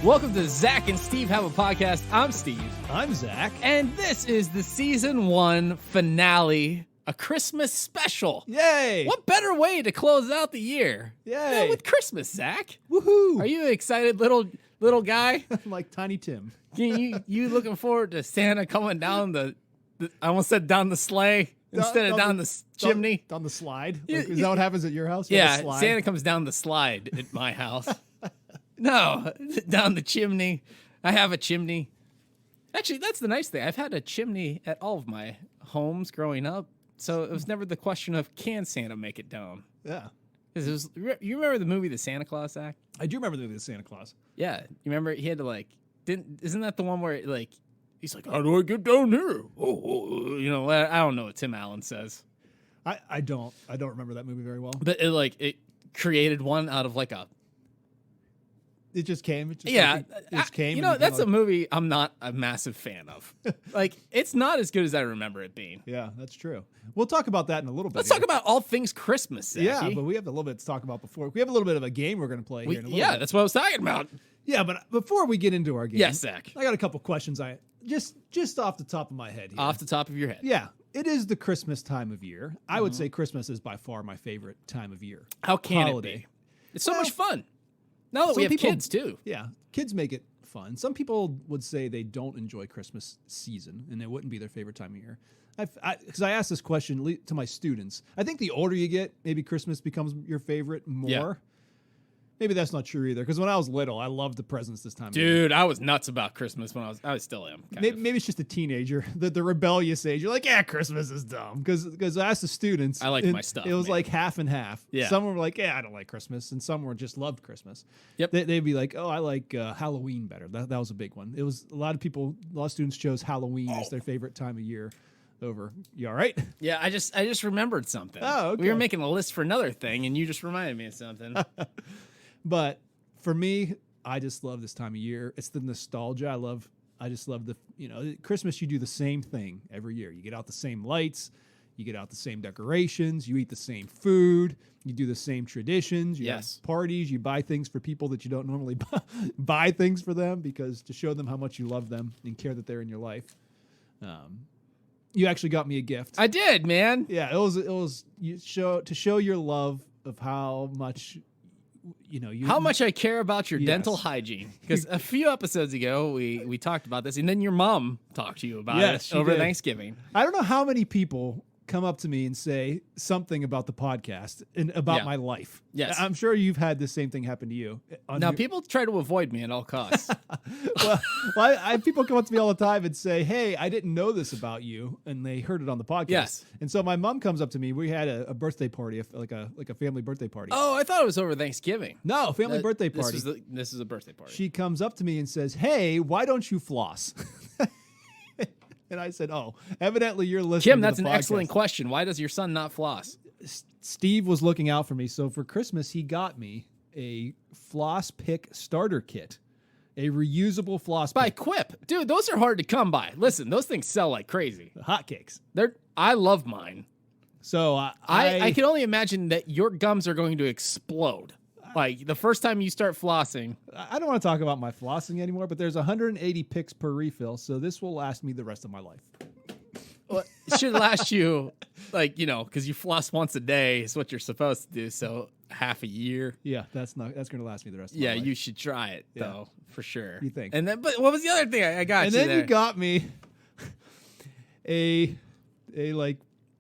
Welcome to Zach and Steve Have a Podcast. I'm Steve. I'm Zach. And this is the season 1 finale, a Christmas special. Yay! What better way to close out the year than with Christmas, Zach? Woohoo! Are you excited, little guy? I'm like Tiny Tim. you looking forward to Santa coming down the I almost said down the sleigh instead of down the chimney? Down the slide? Like, is that what happens at your house? You Yeah, have a slide? Santa comes down the slide at my house. No, down the chimney. I have a chimney. Actually, that's the nice thing. I've had a chimney at all of my homes growing up, so it was never the question of can Santa make it down. Yeah. 'Cause it was, you remember the movie The Santa Claus Act? I do remember the Santa Claus. Yeah, you remember he had to isn't that the one where he's like, how do I get down here? Oh, I don't know what Tim Allen says, I don't remember that movie very well. but it created one out of a. It just came. It just, Yeah, it just came. That's a movie I'm not a massive fan of. It's not as good as I remember it being. Yeah, that's true. We'll talk about that in a little bit. Let's talk about all things Christmas, Zachy. Yeah, but we have a little bit to talk about before. We have a little bit of a game we're going to play here in a little bit. That's what I was talking about. Yeah, but before we get into our game, Yes, Zach. I got a couple questions. I just off the top of my head here. Off the top of your head. Yeah, it is the Christmas time of year. I would say Christmas is by far my favorite time of year. How can Holiday. it be? It's so much fun. Now that we have kids, too. Yeah, kids make it fun. Some people would say they don't enjoy Christmas season, and it wouldn't be their favorite time of year. Because I asked this question to my students. I think the older you get, maybe Christmas becomes your favorite more. Yeah. Maybe that's not true either. Because when I was little, I loved the presents this time of year. Dude, I was nuts about Christmas when I still am. Maybe it's just a teenager, the rebellious age. You're like, yeah, Christmas is dumb. Because I asked the students. I like my stuff. It was man. like half and half. Yeah. Some were like, yeah, I don't like Christmas. And some were just loved Christmas. Yep. They'd be like, oh, I like Halloween better. That was a big one. It was a lot of students chose Halloween as their favorite time of year over. You all right? Yeah, I just remembered something. Oh, okay. We were making a list for another thing, and you just reminded me of something. But for me, I just love this time of year. It's the nostalgia. I just love Christmas. You do the same thing every year. You get out the same lights, you get out the same decorations, you eat the same food, you do the same traditions. You have parties. You buy things for people that you don't normally buy things for them because to show them how much you love them and care that they're in your life. You actually got me a gift. I did, man. Yeah, it was to show your love of how much. How much I care about your dental hygiene. Because a few episodes ago, we talked about this, and then your mom talked to you about it over Thanksgiving. I don't know how many people come up to me and say something about the podcast and about my life. Yes. I'm sure you've had the same thing happen to you. People try to avoid me at all costs. People come up to me all the time and say, hey, I didn't know this about you, and they heard it on the podcast. Yes. And so my mom comes up to me. We had a birthday party, like a family birthday party. Oh, I thought it was over Thanksgiving. No, family birthday party. This is a birthday party. She comes up to me and says, hey, why don't you floss? And I said, oh, evidently you're listening Kim, to that's the an podcast. excellent question. Why does your son not floss? Steve was looking out for me. So for Christmas, he got me a floss pick starter kit, a reusable floss By pick. Quip. Dude, those are hard to come by. Listen, those things sell like crazy. Hotcakes. I love mine. So I can only imagine that your gums are going to explode. Like the first time you start flossing. I don't want to talk about my flossing anymore, but there's 180 picks per refill. So this will last me the rest of my life. Well, it should last you, because you floss once a day is what you're supposed to do. So half a year. Yeah, that's going to last me the rest of my life. Yeah, you should try it though, for sure. You think? And then, but what was the other thing I got? And you then there? you got me a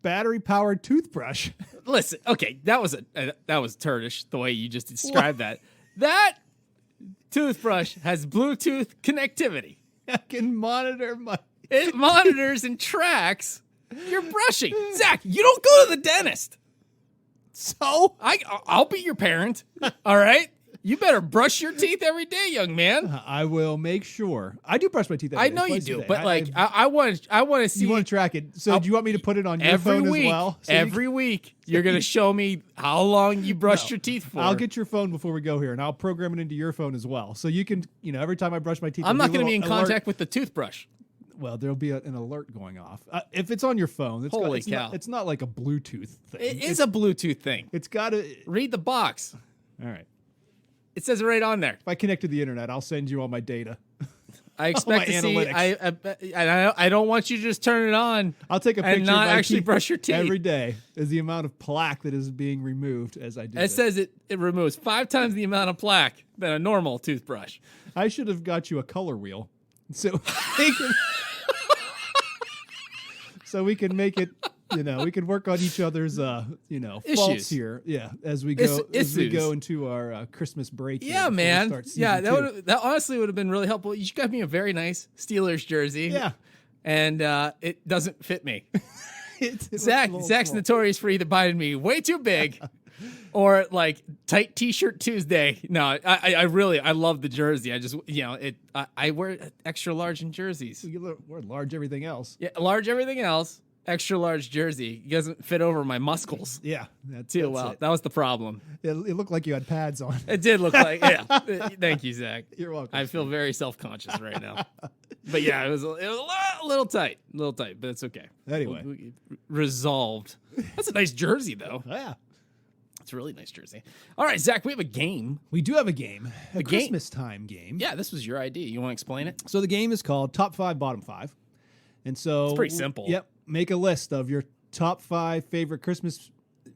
battery powered toothbrush. Listen, okay, that was turdish the way you just described that. That toothbrush has Bluetooth connectivity. I can monitor my. It monitors and tracks your brushing. Zach, you don't go to the dentist. So I'll be your parent. All right. You better brush your teeth every day, young man. I will make sure. I do brush my teeth every day. I know you twice a do, day. but I want to see. You want to track it. So do you want me to put it on your every phone week, as well? So every week, you're going to show me how long you brushed your teeth for. I'll get your phone before we go here, and I'll program it into your phone as well. So you can, every time I brush my teeth. I'm not going to be in contact with the toothbrush. Well, there'll be an alert going off. If it's on your phone, it's cow. it's not like a Bluetooth thing. It is a Bluetooth thing. It's got to read the box. All right. It says it right on there. If I connect to the internet, I'll send you all my data. I expect my to see. analytics. I don't want you to just turn it on. I'll take a picture and not of my actually teeth brush your teeth every day. Is the amount of plaque that is being removed as I do It this. says it removes 5 times the amount of plaque than a normal toothbrush. I should have got you a color wheel, so we can, so we can make it. We can work on each other's, faults Issues. here. Yeah, as we go Issues. into our Christmas break. here Yeah, before we man. start season Yeah, two. that honestly would have been really helpful. You got me a very nice Steelers jersey. Yeah. And it doesn't fit me. It's a Zach's little notorious for either buying me way too big or like tight t-shirt Tuesday. No, I love the jersey. I just, I wear extra large in jerseys. small. We're large everything else. Yeah, large everything else, extra large jersey. It doesn't fit over my muscles Yeah, that's too well. it. That was the problem. It looked like you had pads on. It did look like, yeah. Thank you, Zach. You're welcome. I feel very self-conscious right now. But yeah, it was a little tight, but it's okay. Anyway. We resolved. That's a nice jersey, though. Yeah, It's a really nice jersey. All right, Zach, we have a game. we do have a game, a game. Christmas time game. Yeah, this was your idea. You want to explain it? So the game is called Top 5, Bottom 5. And so It's pretty simple. Yep. Make a list of your top 5 favorite Christmas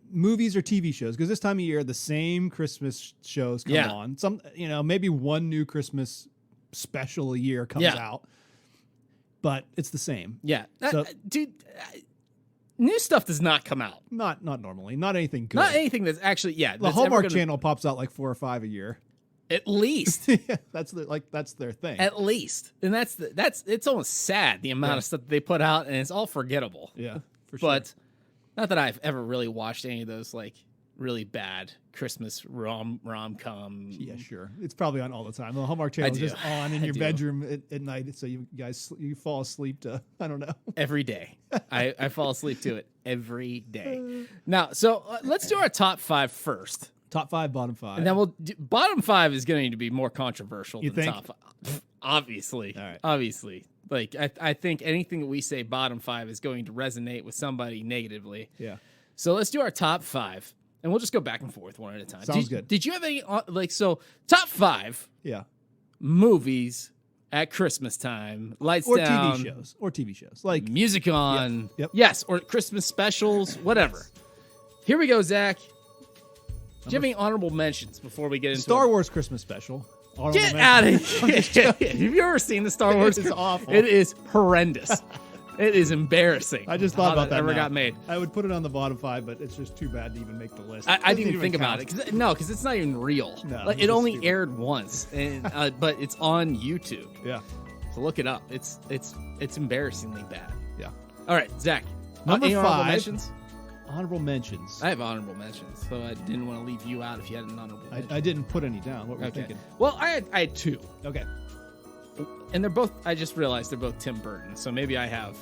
movies or TV shows. Because this time of year, the same Christmas shows come Yeah. on. Some, maybe one new Christmas special a year comes Yeah. out. But it's the same. Yeah. So- Dude, new stuff does not come out. Not normally. Not anything good. Not anything that's actually, the that's Hallmark ever gonna- Channel pops out like 4 or 5 a year. At least. Yeah, that's their thing. At least. And it's almost sad, the amount Yeah. of stuff that they put out, and it's all forgettable. Yeah, for sure. But not that I've ever really watched any of those like really bad Christmas rom-com. Yeah, sure. It's probably on all the time. The Hallmark Channel is do. just on in I your do. bedroom at night, so you guys you fall asleep to I don't know. Every day. I fall asleep to it every day. Now, so let's do our top 5 first. Top 5, bottom 5. And then we'll do, bottom 5 is going to be more controversial You than think? top 5. Obviously. All right. Obviously. Like I think anything that we say bottom 5 is going to resonate with somebody negatively. Yeah. So let's do our top 5, and we'll just go back and forth one at a time. Sounds good. Did you have any top 5 Yeah. movies at Christmas time? Lights Or down, TV shows. Like music on, Yep. yes, or Christmas specials, whatever. Here we go, Zach. Do you have any honorable mentions before we get into Star it? Wars Christmas special. Get out of here! Have you ever seen the Star Wars? It's awful. It is horrendous. It is embarrassing. I just thought how about that. Ever now. got made? I would put it on the bottom 5, but it's just too bad to even make the list. I didn't even Doesn't think about count. it. Because it's not even real. No, Like, it's it just only stupid. aired once, and but it's on YouTube. Yeah. So look it up. It's embarrassingly bad. Yeah. All right, Zach. Number any honorable 5. mentions? Honorable mentions. I have honorable mentions, so I didn't want to leave you out if you had an honorable mention. I didn't put any down. What were you Okay. thinking? Well, I had 2, Okay. and they're both. I just realized they're both Tim Burton, so maybe I have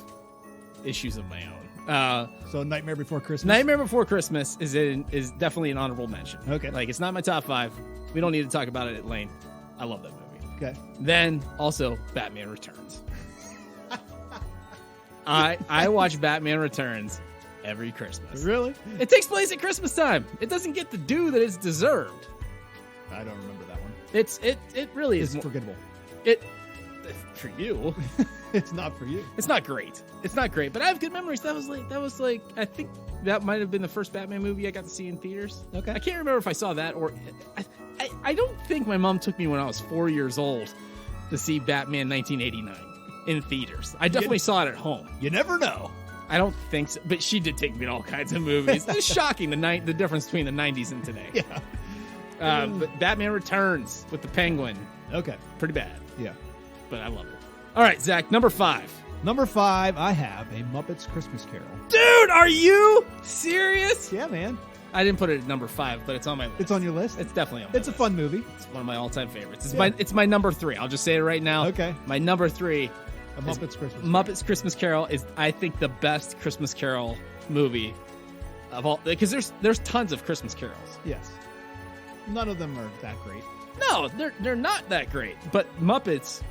issues of my own. So Nightmare Before Christmas. Nightmare Before Christmas is definitely an honorable mention. Okay. Like, it's not my top 5. We don't need to talk about it at length. I love that movie. Okay. Then also Batman Returns. I watch Batman Returns every Christmas. Really? It takes place at Christmas time. It doesn't get the due that it's deserved. I don't remember that one. It really is It's forgettable. it for you. It's not for you. It's not great. It's not great, but I have good memories. That was like I think that might have been the first Batman movie I got to see in theaters. Okay. I can't remember if I saw that or I don't think my mom took me when I was 4 years old to see Batman 1989 in theaters. I definitely saw it at home. You never know. I don't think so, but she did take me to all kinds of movies. It's shocking the difference between the 90s and today. Yeah. But Batman Returns with the Penguin, Okay. pretty bad, Yeah. but I love it. All right, Zach, number 5. Number 5, I have A Muppets Christmas Carol. Dude, are you serious? Yeah, man. I didn't put it at number 5, but it's on my list. It's on your list? It's definitely on my It's a list. fun movie. It's one of my all-time favorites. Yeah. It's my number 3. I'll just say it right now. Okay. My number 3, A Muppets Christmas Carol. Muppets Christmas Carol, is I think the best Christmas Carol movie of all, because there's tons of Christmas carols. Yes. None of them are that great. No, they're not that great. But Muppets,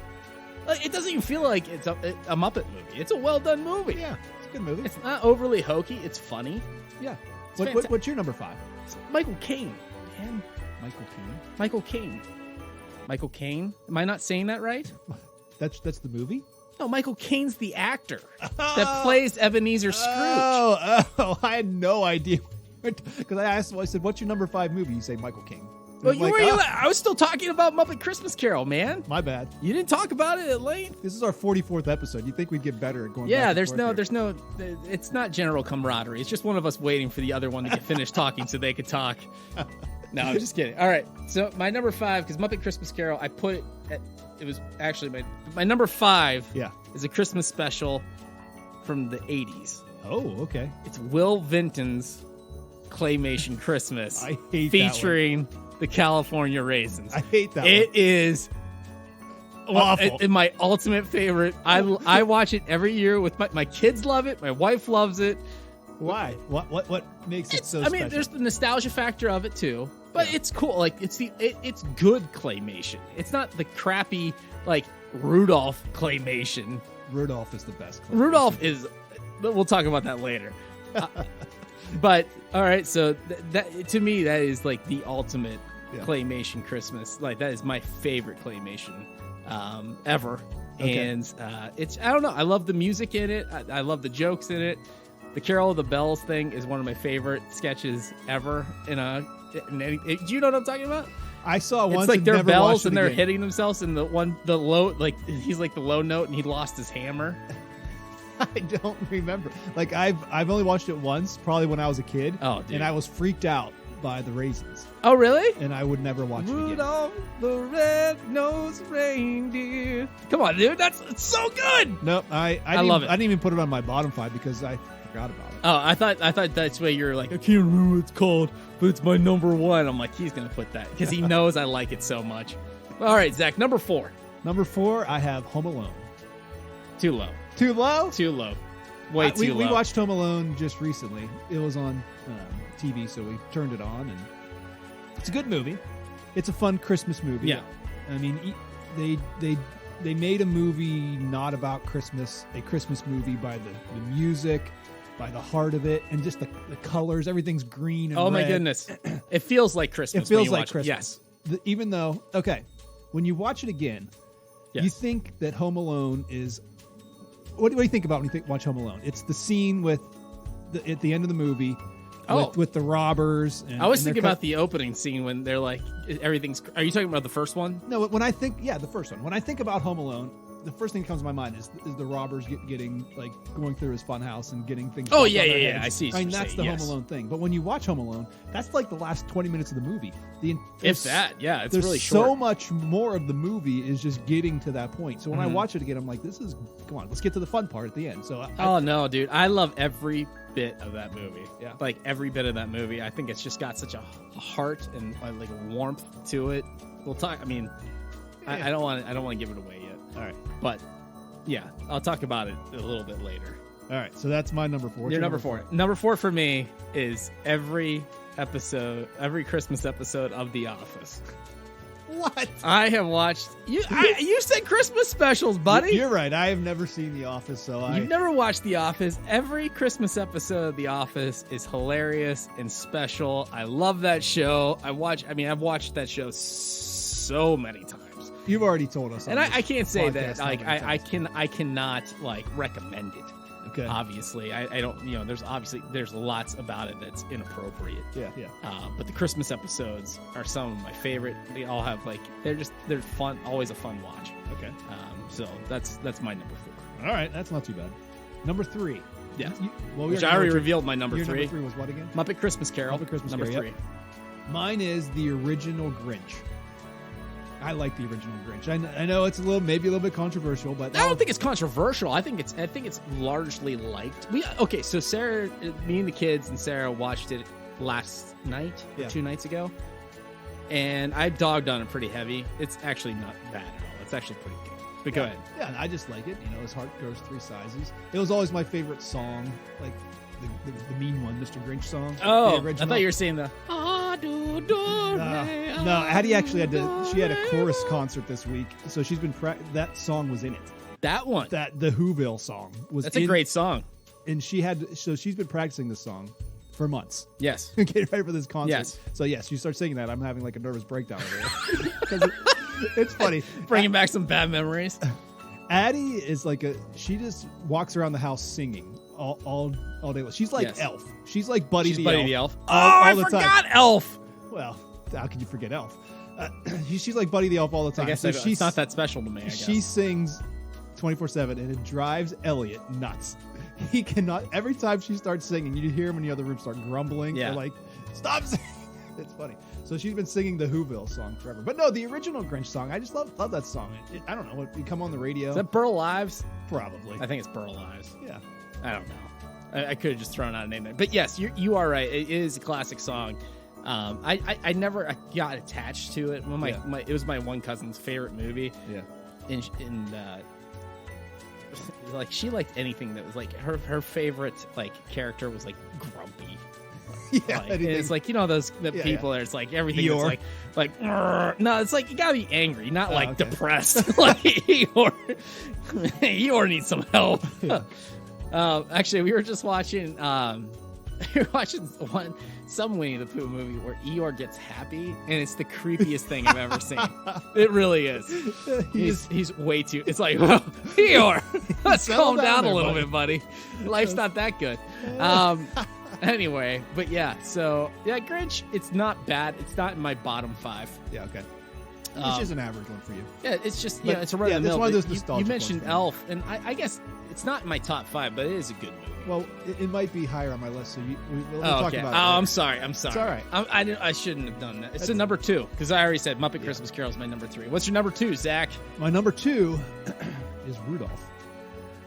like, it doesn't even feel like it's a Muppet movie. It's a well done movie. Yeah, it's a good movie. It's not overly hokey. It's funny. Yeah. It's What's your number 5? It's Michael Caine, man. Michael Caine. Michael Caine. Michael Caine? Am I not saying that right? That's the movie? No, Michael Caine's the actor that plays Ebenezer Scrooge. Oh, I had no idea. Because I said, what's your number 5 movie? You say Michael Caine. And Well, I'm you like, were, "Oh, I was still talking about Muppet Christmas Carol, man. my bad. You didn't talk about it at length. This is our 44th episode. You'd think we'd get better at going Yeah, back and forth there's no, it's not general camaraderie. It's just one of us waiting for the other one to get finished talking so they could talk. No, I'm just kidding. All right, so my number 5, because Muppet Christmas Carol, I put it was actually my number 5. Yeah. Is a Christmas special from the 80s. Oh, okay. It's Will Vinton's Claymation Christmas. I hate that featuring the California Raisins. I hate that It one. is Awful. my ultimate favorite. I watch it every year with my kids love it. My wife loves it. Why? What makes it so I mean, special? there's the nostalgia factor of it too, but it's cool. Like it's it's good claymation. It's not the crappy like Rudolph claymation. Rudolph is the best. Rudolph is. We'll talk about that later. But all right, so that to me that is like the ultimate claymation Christmas. Like that is my favorite claymation ever. Okay. And it's I don't know. I love the music in it. I love the jokes in it. The Carol of the Bells thing is one of my favorite sketches ever. Do you know what I'm talking about? I saw once. It's like and their never bells watched it and they're again. hitting themselves, and the low, like he's like the low note, and he lost his hammer. I don't remember. Like I've only watched it once, probably when I was a kid. Oh, dude. And I was freaked out by the raisins, Oh, really? and I would never watch it again. Rudolph the red-nosed reindeer. Come on, dude. It's so good. Nope, I love it. I didn't even put it on my bottom 5 because I forgot about it. Oh, I thought that's why you're like, I can't remember what it's called, but it's my number 1. I'm like, he's going to put that because he knows I like it so much. All right, Zach, number 4. Number 4, I have Home Alone. Too low. Too low? Too low. Way too low. We watched Home Alone just recently. It was on TV, so we turned it on, and it's a good movie. It's a fun Christmas movie. Yeah. I mean, they made a movie not about Christmas, a Christmas movie by the music, by the heart of it, and just the colors. Everything's green and Oh, my red. goodness. It feels like Christmas. It feels when you like watch it. Christmas. Yes. Even though, okay, when you watch it again, Yes. you think that Home Alone is. What do you think about when you watch Home Alone? It's the scene with at the end of the movie with the robbers. And, I was and they're thinking about the opening scene when they're like, everything's. Are you talking about the first one? No, when I think, the first one. When I think about Home Alone, the first thing that comes to my mind is the robbers getting like going through his fun house and getting things. Oh, dropped yeah, on their yeah, heads. I see what I mean, you're that's saying, the yes. Home Alone thing. But when you watch Home Alone, that's like the last 20 minutes of the movie. If there's- that, yeah, it's there's really short. so much more of the movie is just getting to that point. So when I Mhm. watch it again, I'm like, come on, let's get to the fun part at the end. So Oh no, dude! I love every bit of that movie. Yeah. Like every bit of that movie. I think it's just got such a heart and like a warmth to it. We'll talk. I mean, I don't want to give it away yet. all right, But yeah, I'll talk about it a little bit later. all right. So that's my number 4. What's Your number 4. Number 4 for me is every Christmas episode of The Office. What? I have watched you. You said Christmas specials, buddy. You're right. I have never seen The Office, so You've never watched The Office. Every Christmas episode of The Office is hilarious and special. I love that show. I've watched that show so many times. You've already told us, And on I this can't say that podcast how like many I times. cannot like recommend it. Okay. Obviously, I don't. There's lots about it that's inappropriate. Yeah. But the Christmas episodes are some of my favorite. They all have they're fun. Always a fun watch. Okay. So that's my number 4. All right. That's not too bad. Number 3. Yeah. Which I already revealed my number Your 3. number 3 was what again? Muppet Christmas Carol. Muppet Christmas number Carol, 3. yep. Mine is the original Grinch. I like the original Grinch. I know it's maybe a little bit controversial, but I don't think it's controversial. I think it's largely liked. So Sarah, me and the kids and Sarah watched it last night or 2 nights ago, and I dogged on it pretty heavy. It's actually not bad at all. It's actually pretty good. But go ahead. Yeah, I just like it. His heart grows 3 sizes. It was always my favorite song, like the mean one, Mr. Grinch song. Oh, the I original. thought you were saying the. No, Addie actually she had a chorus concert this week, so she's been that song was in it. That one. The Whoville song was. That's a great song. And she's been practicing this song for months. Yes. Getting ready for this concert. Yes. So yes, you start singing that, I'm having like a nervous breakdown over there. 'Cause it's funny. Bringing back some bad memories. Addie is like she just walks around the house singing all day long. She's like Yes. Elf. She's like Buddy She's the Buddy Elf. the Elf. all I the time. forgot Elf. Well, how could you forget Elf? She's like Buddy the Elf all the time. I guess So it's not that special to me, I guess. She sings 24/7, and it drives Elliot nuts. He cannot. Every time she starts singing, you hear him in the other room start grumbling. Yeah. Or like, stop singing. It's funny. So she's been singing the Whoville song forever. But no, the original Grinch song, I just love that song. I don't know. It come on the radio. Is that Burl Lives? Probably. I think it's Burl Lives. Yeah. I don't know. I could have just thrown out a name there. But yes, you are right. It is a classic song. I never got attached to it. Well, it was my one cousin's favorite movie. Yeah. And like she liked anything that was like her favorite like character was like grumpy. Yeah. Like, it's like, you know, those people that it's like everything Eeyore. is like "Grr." No, it's like you gotta be angry, not like okay. depressed. Like Eeyore needs some help. Yeah. Actually, we were just watching some Winnie the Pooh movie where Eeyore gets happy, and it's the creepiest thing I've ever seen. It really is. He's way too. It's like, whoa, Eeyore, let's Settle calm down there, a little buddy. bit, buddy. Life's not that good. Anyway, but yeah, so yeah, Grinch. It's not bad. It's not in my bottom 5. Yeah. Okay. It's just an average one for you. Yeah, it's just But, it's a run of the it's mill. one of those You nostalgic mentioned ones. Elf, and I guess it's not in my top 5, but it is a good movie. Well, it might be higher on my list, so we'll Oh, talk okay. about Oh, it. I'm sorry. I'm sorry. It's all right. I shouldn't have done that. It's a number 2 because I already said Muppet Christmas Carol is my number 3. What's your number 2, Zach? My number 2 is Rudolph.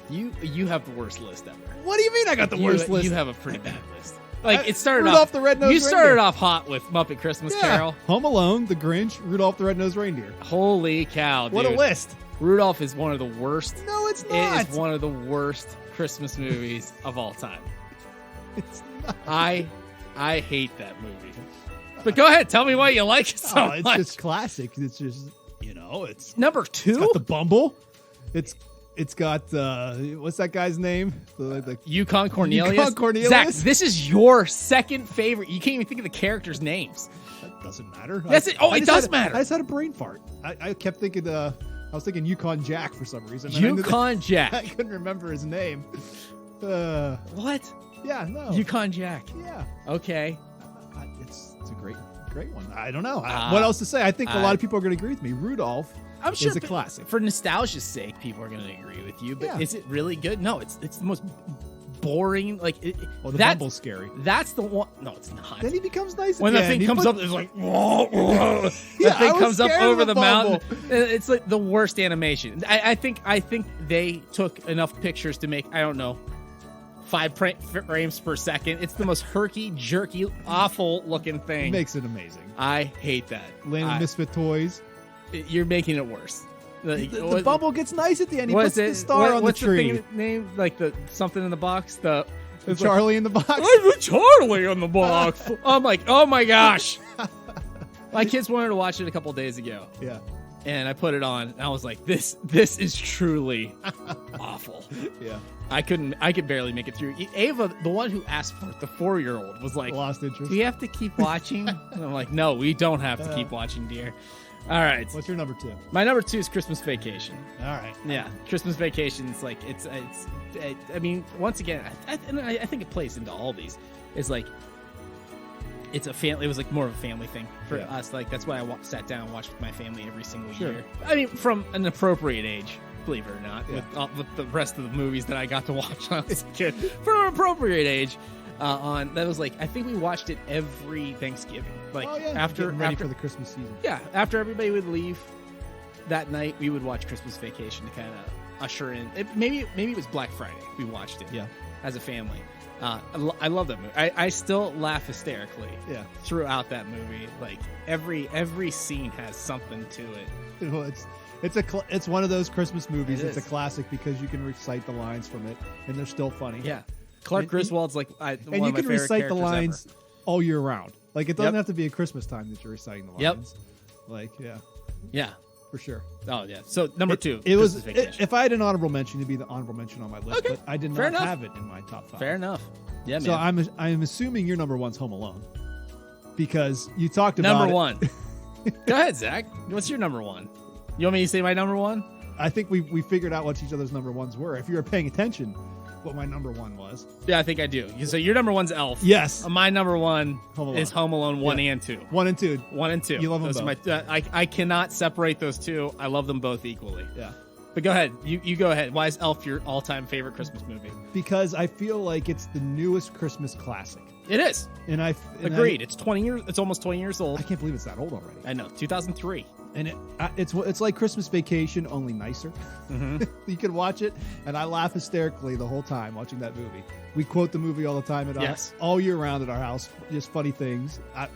You have the worst list ever. What do you mean I got the worst list? You have a pretty bad list. Like it started Rudolph off the Red-Nosed You started Reindeer. off hot with Muppet Christmas Yeah. Carol. Home Alone, The Grinch, Rudolph the Red-Nosed Reindeer. Holy cow, dude! What a list. Rudolph is one of the worst. No, it's It not. is one of the worst Christmas movies of all time. It's not. I hate that movie. But go ahead, tell me why you like it so It's much. just classic. It's just, it's Number 2? got the Bumble. It's got what's that guy's name? The Yukon Cornelius. Yukon Cornelius? Zach, this is your second favorite. You can't even think of the characters' names. that doesn't matter. That's it. Oh, it just does had- matter. I just had a brain fart. I kept thinking. I was thinking Yukon Jack for some reason. and I knew Yukon that- Jack. I couldn't remember his name. What? Yeah, no. Yukon Jack. Yeah. Okay. It's a great one. I don't know. Uh, what else to say? I think a lot of people are going to agree with me. Rudolph I'm sure is a pe- classic. For nostalgia's sake, people are going to agree with you. But Yeah. is it really good? No, it's the most boring. Like Well, the that's- Bumble's scary. That's the one. No, it's not. Then he becomes nice When that again. thing He comes put- up, it's like whoa, whoa. Yeah, That thing I was comes up scared of over the the mountain. Bumble. It's like the worst animation. I think they took enough pictures to make, I don't know, 5 frames per second. It's the most herky, jerky, awful looking thing. makes it amazing. I hate that. Land of Misfit Toys. You're making it worse. Like, The Bumble gets nice at the end. He what puts is it? the star on the what's tree. the thing name? Like the something in the box. The it's Charlie in the box. Like, I put Charlie on the box. I'm like, oh my gosh. My kids wanted to watch it a couple days ago, Yeah. and I put it on, and I was like, this is truly awful. Yeah. I could barely make it through. Ava, the one who asked for it, the 4-year-old, was like, Lost interest. do we have to keep watching? And I'm like, no, we don't have to keep watching, dear. All right. What's your number 2? My number 2 is Christmas Vacation. All right. Yeah, Christmas Vacation. It's like I mean, once again, I think it plays into all these. It's like it's a family. It was like more of a family thing for us. Like that's why I sat down and watched with my family every single year. I mean, from an appropriate age, believe it or not, with the rest of the movies that I got to watch when I was a kid, from an appropriate age. On that was like I think we watched it every Thanksgiving. Like Getting ready for the Christmas season. Yeah, after everybody would leave that night, we would watch Christmas Vacation to kind of usher in. Maybe it was Black Friday. We watched it. Yeah. As a family. I love that movie. I still laugh hysterically. Yeah. Throughout that movie, like every scene has something to it. You know, it's one of those Christmas movies. It It's a is. classic because you can recite the lines from it, and they're still funny. Yeah. Clark And- Griswold's like one And of you my can favorite recite the characters lines ever. all year round. Like it doesn't Yep. have to be at Christmas time that you're reciting the Yep. lines. Like Yeah. for sure. Oh yeah. So number 2. It was Christmas Vacation. if I had an honorable mention, it'd be the honorable mention on my list. Okay. But I did Fair not enough. have it in my top 5. Fair enough. Yeah, So man. I'm assuming your number one's Home Alone because you talked about Number it. one. Go ahead, Zach. What's your number one? You want me to say my number one? I think we figured out what each other's number ones were. If you were paying attention, what my number one was. Yeah, I think I do. So your number one's Elf. Yes, My number one Home Alone. is Home Alone 1 Yeah. and 2. 1 and 2. 1 and 2. You love them Those both. Are I cannot separate those two. I love them both equally. Yeah, But go ahead. You go ahead. Why is Elf your all-time favorite Christmas movie? because I feel like it's the newest Christmas classic, It is. and Agreed. It's 20 years. It's almost 20 years I old. can't believe it's that old already. I know. 2003. And it's like Christmas Vacation, only nicer. Mm-hmm. You can watch it, and I laugh hysterically the whole time watching that movie. We quote the movie all the time Yes. all year round at our house. Just funny things. I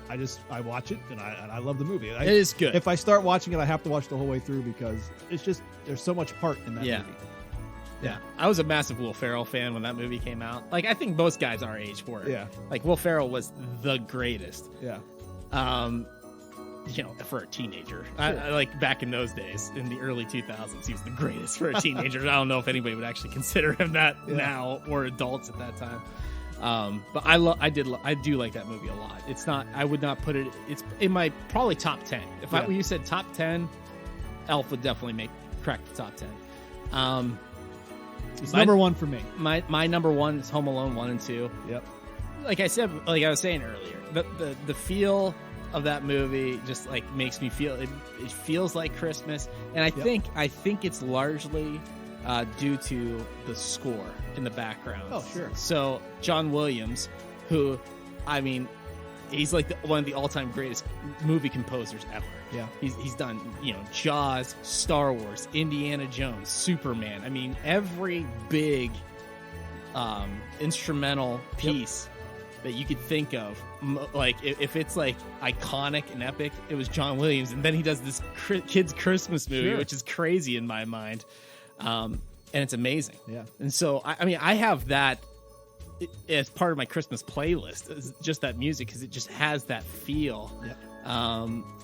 watch it, and I love the movie. It is good. If I start watching it, I have to watch the whole way through because it's just there's so much heart in that Yeah. movie. Yeah, I was a massive Will Ferrell fan when that movie came out. Like, I think most guys our age were. Yeah. Like, Will Ferrell was the greatest. Yeah. For a teenager. I like back in those days, in the early 2000s, he was the greatest for a teenager. I don't know if anybody would actually consider him that now, or adults at that time. But I do like that movie a lot. It's not. I would not put it. It's in my probably top 10. If you said top 10, Elf would definitely crack the top 10. It's number one for me. My number one is Home Alone 1 and 2. Yep. Like I said, like I was saying earlier, the feel of that movie just like makes me feel it feels like Christmas, and I think it's largely due to the score in the background. Oh, sure. So John Williams, who, I mean, he's like one of the all-time greatest movie composers ever. Yeah. He's done, Jaws, Star Wars, Indiana Jones, Superman. I mean, every big instrumental piece that you could think of. Like, if it's like iconic and epic, it was John Williams. And then he does this kid's Christmas movie, which is crazy in my mind. And it's amazing. Yeah. And so, I have that as part of my Christmas playlist, is just that music, because it just has that feel. Yeah.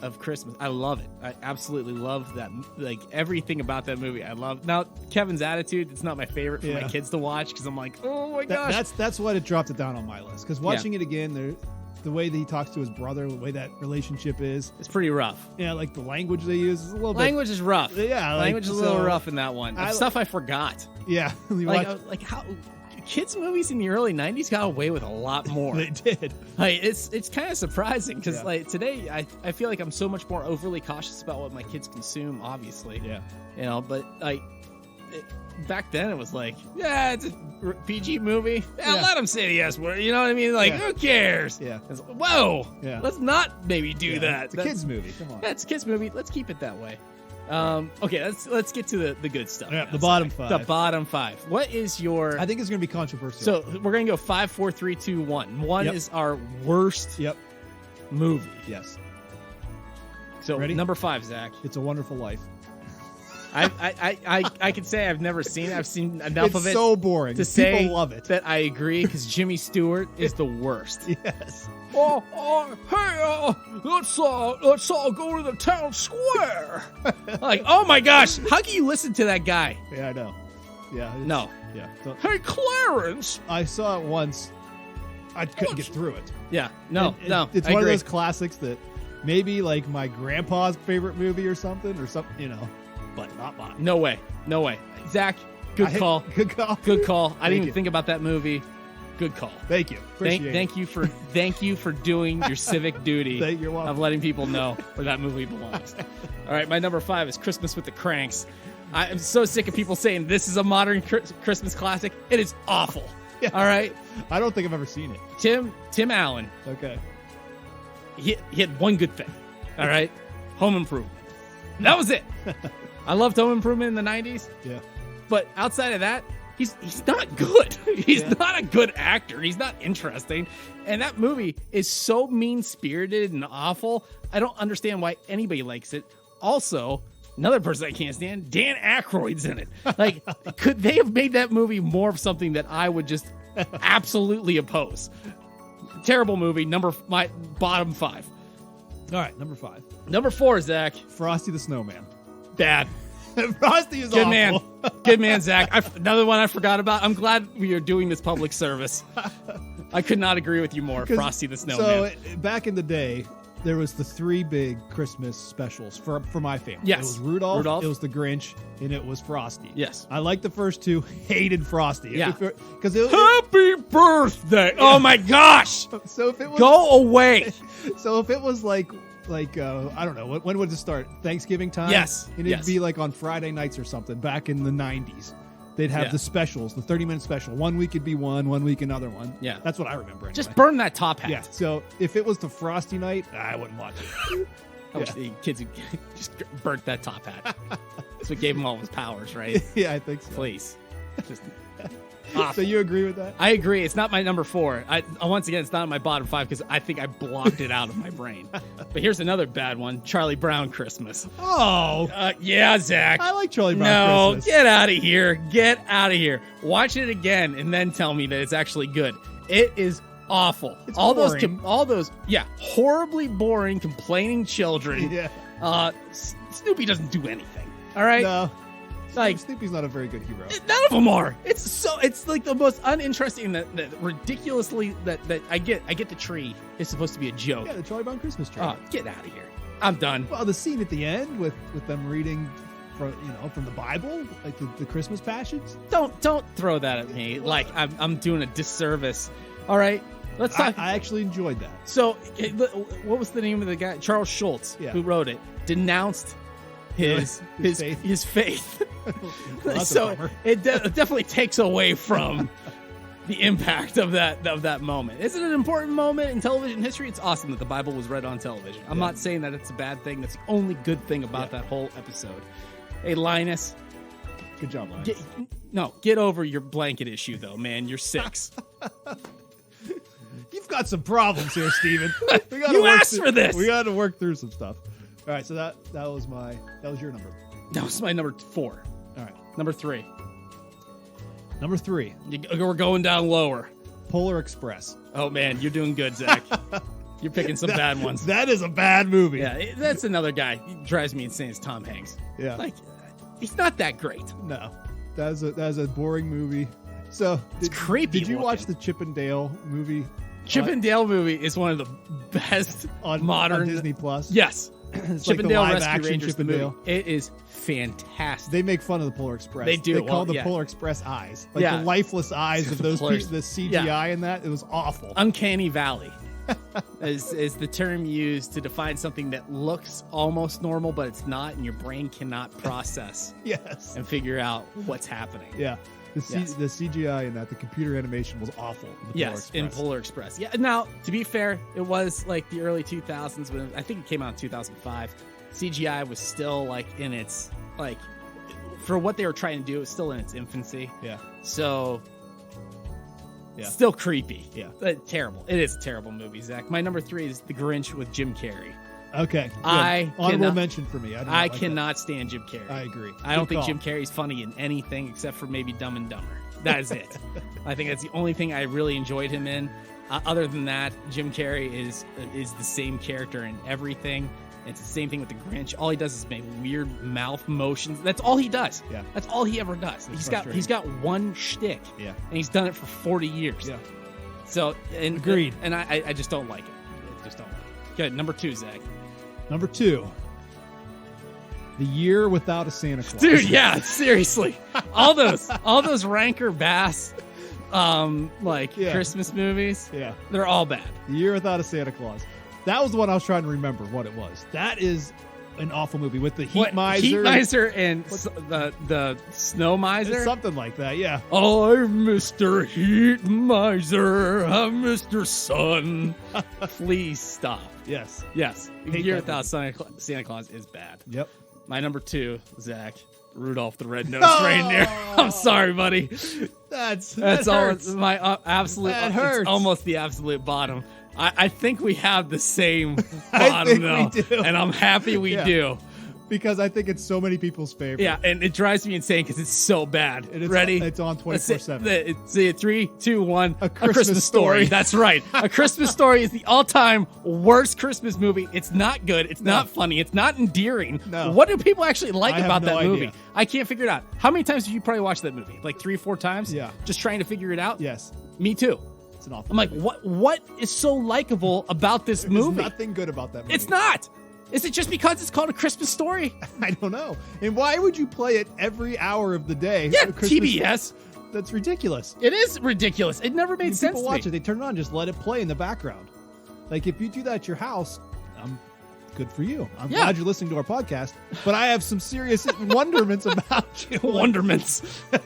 Of Christmas. I love it. I absolutely love that. Like, everything about that movie I love. Now, Kevin's attitude, it's not my favorite for my kids to watch, because I'm like, oh my gosh. That's what it dropped it down on my list, because watching it again, the way that he talks to his brother, the way that relationship is, It's pretty rough. yeah, like the language they use is a little Language is rough. Yeah, like, language is a little so- rough in that one. Stuff I forgot. bit. Yeah, you Like, watch- like how kids movies in the early 90s got away with a lot more. they did. Like, it's kind of surprising, because Yeah. like today I feel like I'm so much more overly cautious about what my kids consume, obviously. Yeah, But like back then it was like, yeah, it's a PG movie. Yeah, Yeah. let them say the S word. You know what I mean? Like, Yeah. who cares? Yeah. It's like, whoa. Yeah. Let's not maybe do that. It's a kids movie. Come on. That's a kids movie. Let's keep it that way. Okay, let's get to the good stuff. Yeah, now. the bottom Sorry. five. The bottom five. What is your? I think it's going to be controversial. So we're gonna go 5, 4, 3, 2, 1. One Yep. is our worst Yep. movie. Yes. So Ready? number 5, Zach. It's a Wonderful Life. I can say I've never seen it. I've seen enough It's of it so boring. to say People love it. that I agree, because Jimmy Stewart is the worst. Yes. Hey, let's all go to the town square. Like, oh my gosh, how can you listen to that guy? Yeah, I know. Yeah. it's- No. Yeah. So Hey, Clarence. I saw it once. I couldn't get through it. Yeah, no, And no. It's I one agree. of those classics that maybe like my grandpa's favorite movie or something, but not mine. No way, no way. Zach, good call. Good call. Good call. I didn't Thank even you. think about that movie. Good call. Thank you. Appreciate it. Thank you for doing your civic duty You're welcome. of letting people know where that movie belongs. All right, my number 5 is Christmas with the Cranks. I am so sick of people saying this is a modern Christmas classic. It is awful. Yeah. All right, I don't think I've ever seen it. Tim Allen. Okay. He had one good thing. All right, Home Improvement. That was it. I loved Home Improvement in the 90s, Yeah. but outside of that, he's not good. He's Yeah. not a good actor. He's not interesting. And that movie is so mean-spirited and awful. I don't understand why anybody likes it. Also, another person I can't stand, Dan Aykroyd's in it. Like, could they have made that movie more of something that I would just absolutely oppose? Terrible movie. My bottom 5. All right. Number 5. Number 4, Zach. Frosty the Snowman. Bad. Frosty is Good awful. man. Good man, Zach. Another one I forgot about. I'm glad we are doing this public service. I could not agree with you more. Frosty the Snowman. So back in the day, there was the 3 big Christmas specials for my family. Yes. It was Rudolph, it was the Grinch, and it was Frosty. Yes. I liked the first 2, hated Frosty. Yeah. Because it Happy birthday! Oh my gosh! so if it was Go away! So if it was like I don't know, when would it start? Thanksgiving time? Yes, And it'd yes. be like on Friday nights or something back in the 90s. They'd have Yeah. the specials, the 30-minute special. 1 week it'd be one week another one. Yeah. That's what I remember anyway. Just burn that top hat. Yeah. So if it was the Frosty night, I wouldn't watch it. I wish the kids would just burnt that top hat. That's what gave him all his powers, right? Yeah, I think so. Please. Just So you agree with that? I agree. It's not my number 4. Once again, it's not in my bottom 5 because I think I blocked it out of my brain. But here's another bad one: Charlie Brown Christmas. Oh, Yeah, Zach. I like Charlie Brown No, Christmas. get out of here. Get out of here. Watch it again and then tell me that it's actually good. It is awful. It's all boring. those horribly boring complaining children. Yeah. Snoopy doesn't do anything. All right? No. Like, Snoopy's not a very good hero. none of them are. It's like the most uninteresting that ridiculously that I get the tree is supposed to be a joke. Yeah, the Charlie Brown Christmas tree. Oh, get out of here. I'm done. Well, the scene at the end with them reading from the Bible, like the Christmas passions. Don't throw that at me like I'm doing a disservice. All right, let's talk. I actually enjoyed that. So, what was the name of the guy? Charles Schultz, Yeah. who wrote it, denounced his faith. Well, that's a So bummer. it definitely takes away from the impact of that moment. Is it an important moment in television history? It's awesome that the Bible was read on television. I'm not saying that it's a bad thing. That's the only good thing about that whole episode. Hey, Linus. Good job, Lance. Get over your blanket issue, though, man. You're 6. You've got some problems here, Steven. We gotta You work asked for this. We got to work through some stuff. All right, so that was your number. That was my number 4. All right, Number 3. number 3, We're going down lower. Polar Express. Oh, man, you're doing good, Zach. You're picking some bad ones. That is a bad movie. Yeah, that's another guy. He drives me insane. It's Tom Hanks. Yeah. Like, he's not that great. No, that is a boring movie. So It's creepy Did you watch looking. the Chip and Dale movie? Chip and Dale movie is one of the best on modern Disney Plus. Yes. It's Chip like and the Dale live Rescue action Rangers Chip the and movie. Dale. It is fantastic. They make fun of the Polar Express. They do, They call well, the yeah. Polar Express eyes, like Yeah. the lifeless eyes of those Polar- people. The CGI in that, it was awful. Uncanny Valley is the term used to define something that looks almost normal, but it's not, and your brain cannot process Yes. and figure out what's happening. Yeah. The Yes. CGI in that, the computer animation was awful. in the Polar Yes, in Express. Polar Express. Yeah. Now, to be fair, it was like the early 2000s when I think it came out in 2005. CGI was still like in its for what they were trying to do, it was still in its infancy. Yeah. So, Yeah. still creepy. Yeah. Terrible. It is a terrible movie, Zach. My number 3 is The Grinch with Jim Carrey. Okay. good. I Honorable cannot- mention for me. I like that. cannot stand Jim Carrey. I agree. I don't Good think call. Jim Carrey's funny in anything except for maybe Dumb and Dumber. That is it. I think that's the only thing I really enjoyed him in. Other than that, Jim Carrey is the same character in everything. It's the same thing with the Grinch. All he does is make weird mouth motions. That's all he does. Yeah. That's all he ever does. He's got one shtick. Yeah. And he's done it for 40 years. Yeah. So Agreed. And I just don't like it. I just don't like it. Good. Number 2, Zach. Number 2. The Year Without a Santa Claus. Dude, yeah, seriously. All those Ranker Bass Yeah. Christmas movies, Yeah. they're all bad. The Year Without a Santa Claus. That was the one I was trying to remember what it was. That is an awful movie with the Heat Miser. Heat Miser and the Snow Miser? It's something like that, yeah. I'm Mr. Heat Miser. I'm Mr. Sun. Please stop. Yes. Yes. Hate Year that Without Santa Claus is bad. Yep. My number 2, Zach. Rudolph the Red-Nosed Reindeer. I'm sorry, buddy. That's That's that all. hurts. My absolute. That It's hurts. almost the absolute bottom. I think we have the same I bottom think though, we do. and I'm happy we Yeah. do. because I think it's so many people's favorite. Yeah, and it drives me insane because it's so bad. And it's, Ready? It's on Let's say- 24/7. Say it, 3, 2, 1. A Christmas Story. That's right. A Christmas Story is the all-time worst Christmas movie. It's not good. It's not funny. It's not endearing. No. What do people actually like I have about no that movie? idea. I can't figure it out. How many times did you probably watch that movie? Like 3 or 4 times? Yeah. Just trying to figure it out? Yes, Me too. it's an awful. I'm like, what is so likable about this There's movie? nothing good about that movie. It's not. Is it just because it's called A Christmas Story? I don't know. And why would you play it every hour of the day? Yeah, at Christmas? TBS. That's ridiculous. It is ridiculous. It never made sense People to watch me. it. They turn it on, just let it play in the background. Like if you do that at your house, good for you. I'm Yeah. glad you're listening to our podcast. But I have some serious wonderments about you. Wonderments. Is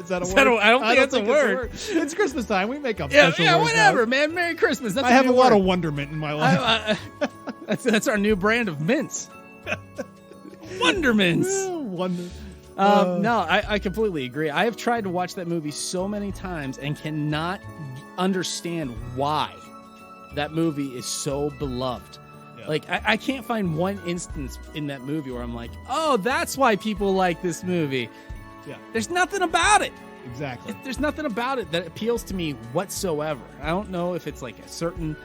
that a Is word? that a- I don't think that's a it's word. It's Christmas time. We make up Yeah, special yeah, words whatever, now. man. Merry Christmas. That's I have a new lot word. of wonderment in my life. That's our new brand of mints. Wonderments. Wonder. No, I completely agree. I have tried to watch that movie so many times and cannot understand why that movie is so beloved. Yeah. Like, I can't find one instance in that movie where I'm like, oh, that's why people like this movie. Yeah, There's nothing about it. exactly. There's nothing about it that appeals to me whatsoever. I don't know if it's like a certain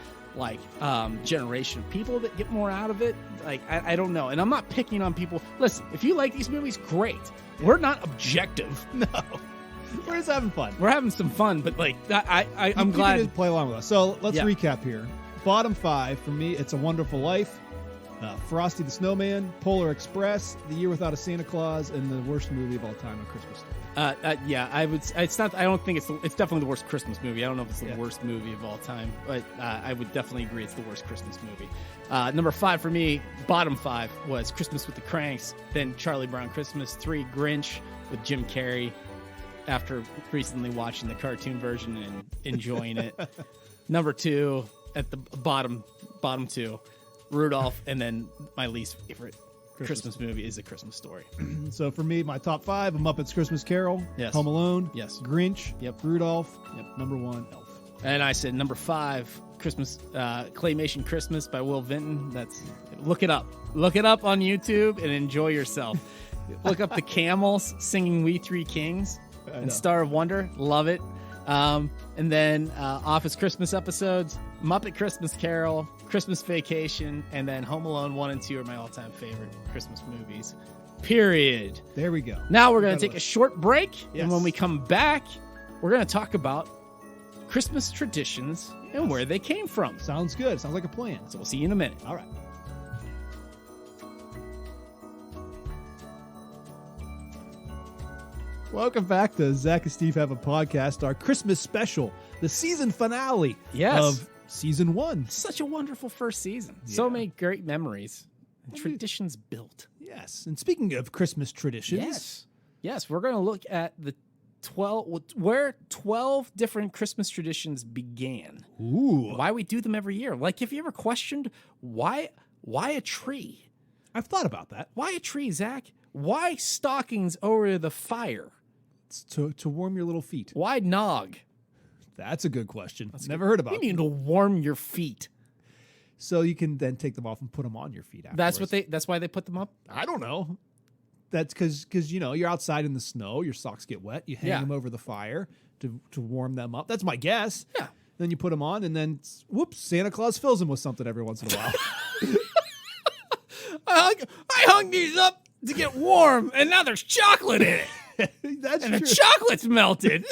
generation of people that get more out of it. Like, I don't know. And I'm not picking on people. Listen, if you like these movies, great. We're not objective. No, we're just having fun. We're having some fun, but like I'm You can glad. just play along with us. So let's Yeah. recap here. Bottom 5 for me, It's a Wonderful Life, Frosty the Snowman, Polar Express, The Year Without a Santa Claus, and the worst movie of all time, A Christmas Story. Yeah, I would. It's not. I don't think it's definitely the worst Christmas movie. I don't know if it's the Yeah. worst movie of all time, but I would definitely agree it's the worst Christmas movie. Number 5 for me, bottom 5 was Christmas with the Cranks, then Charlie Brown Christmas, 3 Grinch with Jim Carrey. After recently watching the cartoon version and enjoying it, number 2 at the bottom 2, Rudolph, and then my least favorite Christmas movie is A Christmas Story. So for me, my top 5, A Muppets Christmas Carol, Yes. Home Alone, Yes. Grinch, Yep. Rudolph, Yep. number 1, Elf. And I said number 5, Christmas Claymation Christmas by Will Vinton. That's look it up. Look it up on YouTube and enjoy yourself. Look up the Camels singing "We Three Kings" I know. and Star of Wonder. Love it. And then Office Christmas episodes, Muppet Christmas Carol, Christmas Vacation, and then Home Alone 1 and 2 are my all-time favorite Christmas movies. Period. There we go. Now we're going Got to a take a list. short break, Yes. and when we come back, we're going to talk about Christmas traditions and where they came from. Sounds good. Sounds like a plan. So we'll see you in a minute. All right. Welcome back to Zach and Steve Have a Podcast, our Christmas special, the season finale Yes. of season 1. Such a wonderful first season. So Yeah. many great memories and traditions built. Yes. And speaking of Christmas traditions, Yes, we're going to look at the 12 different Christmas traditions began. ooh, Why we do them every year. Like, have you ever questioned why a tree? I've thought about that. Why a tree, Zach? Why stockings over the fire? It's to warm your little feet. Why nog? That's a good question. Never heard about You it. need to warm your feet. So you can then take them off and put them on your feet afterwards. That's why they put them up. I don't know. That's because you're outside in the snow, your socks get wet, you hang Yeah. them over the fire to warm them up. That's my guess. Yeah. Then you put them on, and then whoops, Santa Claus fills them with something every once in a while. I hung these up to get warm, and now there's chocolate in it, That's and the true. chocolate's melted.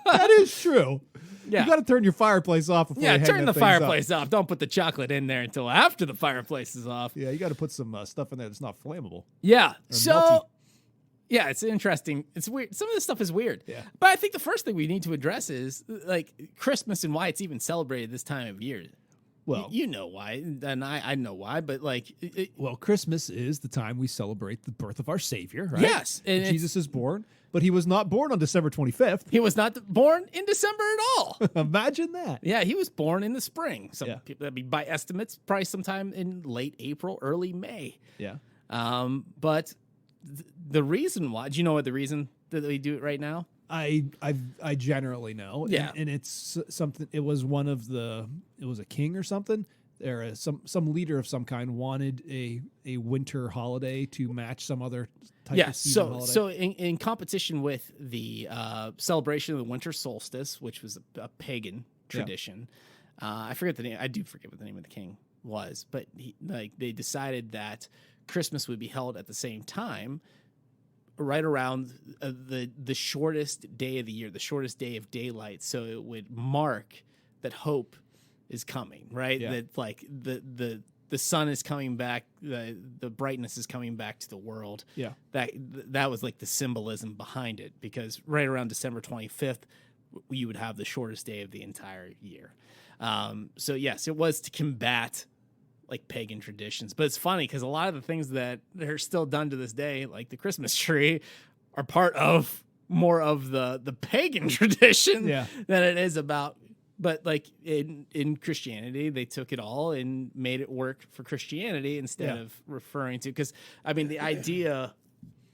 That is true. Yeah. You got to turn your fireplace off before you hang Turn that the things up. fireplace off. Don't put the chocolate in there until after the fireplace is off. Yeah, you got to put some stuff in there that's not flammable. Yeah. melty. So, yeah, it's interesting. It's weird. Some of this stuff is weird. Yeah. But I think the first thing we need to address is like Christmas and why it's even celebrated this time of year. Well, You know why, and I know why, but like, well, Christmas is the time we celebrate the birth of our Savior, right? Yes, and it's- Jesus is born, but he was not born on December 25th. he was not born in December at all. Imagine that. Yeah, he was born in the spring. Some Yeah. people, that'd be by estimates, probably sometime in late April, early May. Yeah. But the reason why, do you know what the reason that we do it right now? I generally know. Yeah. And it's something, it was a king or something some leader of some kind wanted a winter holiday to match some other type Yeah, of season holiday. so in competition with the celebration of the winter solstice, which was a pagan tradition, I forget the name. I do forget what the name of the king was, but they decided that Christmas would be held at the same time, right around the shortest day of the year, the shortest day of daylight, so it would mark that hope is coming, right? Yeah. That like the sun is coming back, the brightness is coming back to the world. Yeah. That was like the symbolism behind it, because right around December 25th, you would have the shortest day of the entire year. So yes, it was to combat like pagan traditions, but it's funny because a lot of the things that are still done to this day, like the Christmas tree, are part of more of the pagan tradition than it is about. But like in Christianity, they took it all and made it work for Christianity instead of referring to, because I mean the idea,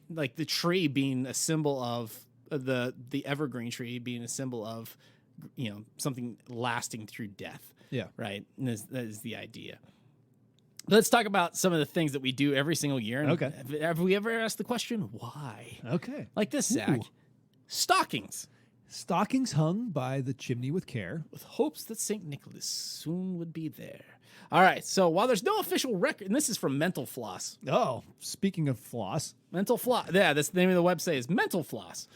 like the tree being a symbol of the evergreen tree being a symbol of, you know, something lasting through death. Yeah. Right. And that is the idea. Let's talk about some of the things that we do every single year. And Okay. Have we ever asked the question, why? Okay. Like this, Zach. Ooh. Stockings. Stockings hung by the chimney with care. With hopes that St. Nicholas soon would be there. All right. So while there's no official record, and this is from Mental Floss. Oh, speaking of floss. Mental Floss. Yeah, that's the name of the website is Mental Floss.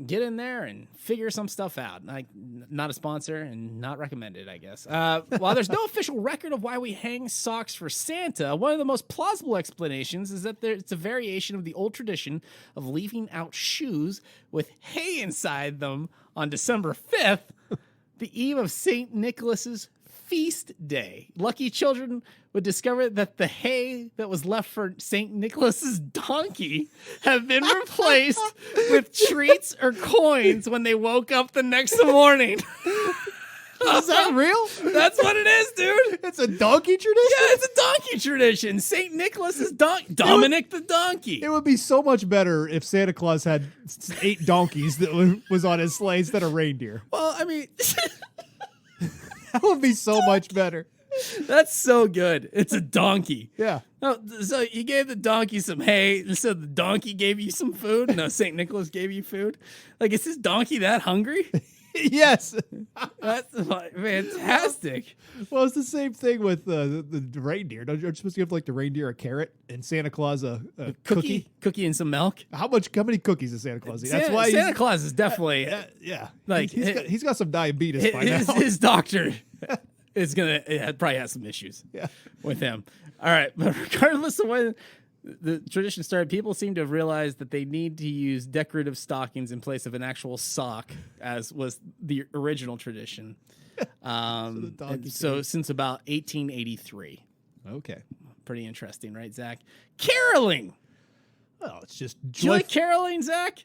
Get in there and figure some stuff out. Like, not a sponsor and not recommended, I guess. While there's no official record of why we hang socks for Santa, one of the most plausible explanations is that it's a variation of the old tradition of leaving out shoes with hay inside them on December 5th, the eve of St. Nicholas's feast day. Lucky children would discover that the hay that was left for St. Nicholas's donkey have been replaced with treats or coins when they woke up the next morning. Is that real? That's what it is, dude. It's a donkey tradition? Yeah, it's a donkey tradition. St. Nicholas's donkey. Dominic the donkey. It would be so much better if Santa Claus had 8 donkeys that was on his sleigh instead of reindeer. Well, I mean... That would be so much better. That's so good. It's a donkey. Yeah. No, so you gave the donkey some hay and said the donkey gave you some food? No, St. Nicholas gave you food? Like, is this donkey that hungry? Yes. That's fantastic. Well, it's the same thing with the reindeer. Don't you supposed to give like the reindeer a carrot and Santa Claus a cookie? Cookie and some milk? How many cookies does Santa Claus eat? That's Santa, why Santa Claus is definitely... yeah. Like, he's got some diabetes by now. His doctor is probably has some issues with him. All right, but regardless of when the tradition started, people seem to have realized that they need to use decorative stockings in place of an actual sock, as was the original tradition. So since about 1883. Okay. Pretty interesting, right, Zach? Caroling. Well, it's just Do you like caroling, Zach?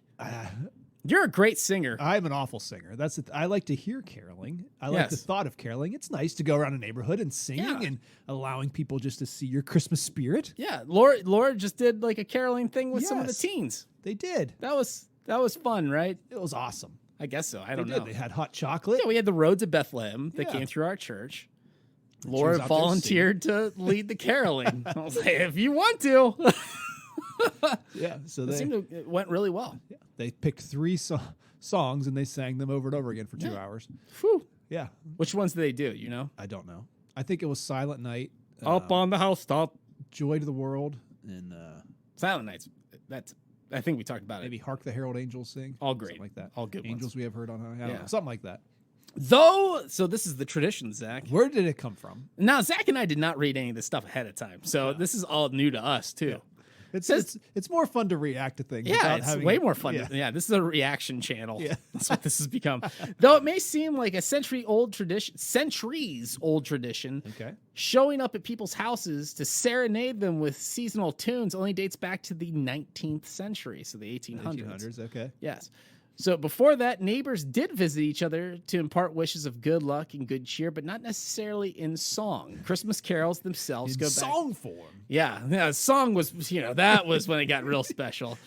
You're a great singer. I'm an awful singer. I like to hear caroling. I like the thought of caroling. It's nice to go around a neighborhood and singing and allowing people just to see your Christmas spirit. Yeah, Laura just did like a caroling thing with some of the teens. They did. That was fun, right? It was awesome. I guess so. I don't know. They had hot chocolate. Yeah, we had the Roads of Bethlehem that came through our church. Laura volunteered to lead the caroling. I was like, if you want to. Yeah, so it went really well. Yeah, they picked 3 songs and they sang them over and over again for 2 hours. Whew. Yeah. Which ones did they do? You know? I don't know. I think it was Silent Night. Up on the housetop. Joy to the World. And Silent Nights. I think we talked about maybe Hark the Herald Angels Sing. All great. Something like that. All good Angels ones. We Have Heard on High. I don't know, something like that. So this is the tradition, Zach. Where did it come from? Now, Zach and I did not read any of this stuff ahead of time. So this is all new to us, too. Yeah. It's more fun to react to things. Yeah, it's way more fun. This is a reaction channel. Yeah. That's what this has become. Though it may seem like a centuries old tradition, Okay. showing up at people's houses to serenade them with seasonal tunes only dates back to the 19th century, so the 1800s. Okay. Yes. So before that, neighbors did visit each other to impart wishes of good luck and good cheer, but not necessarily in song. Christmas carols themselves go back. Song form. Yeah, song was, that was when it got real special.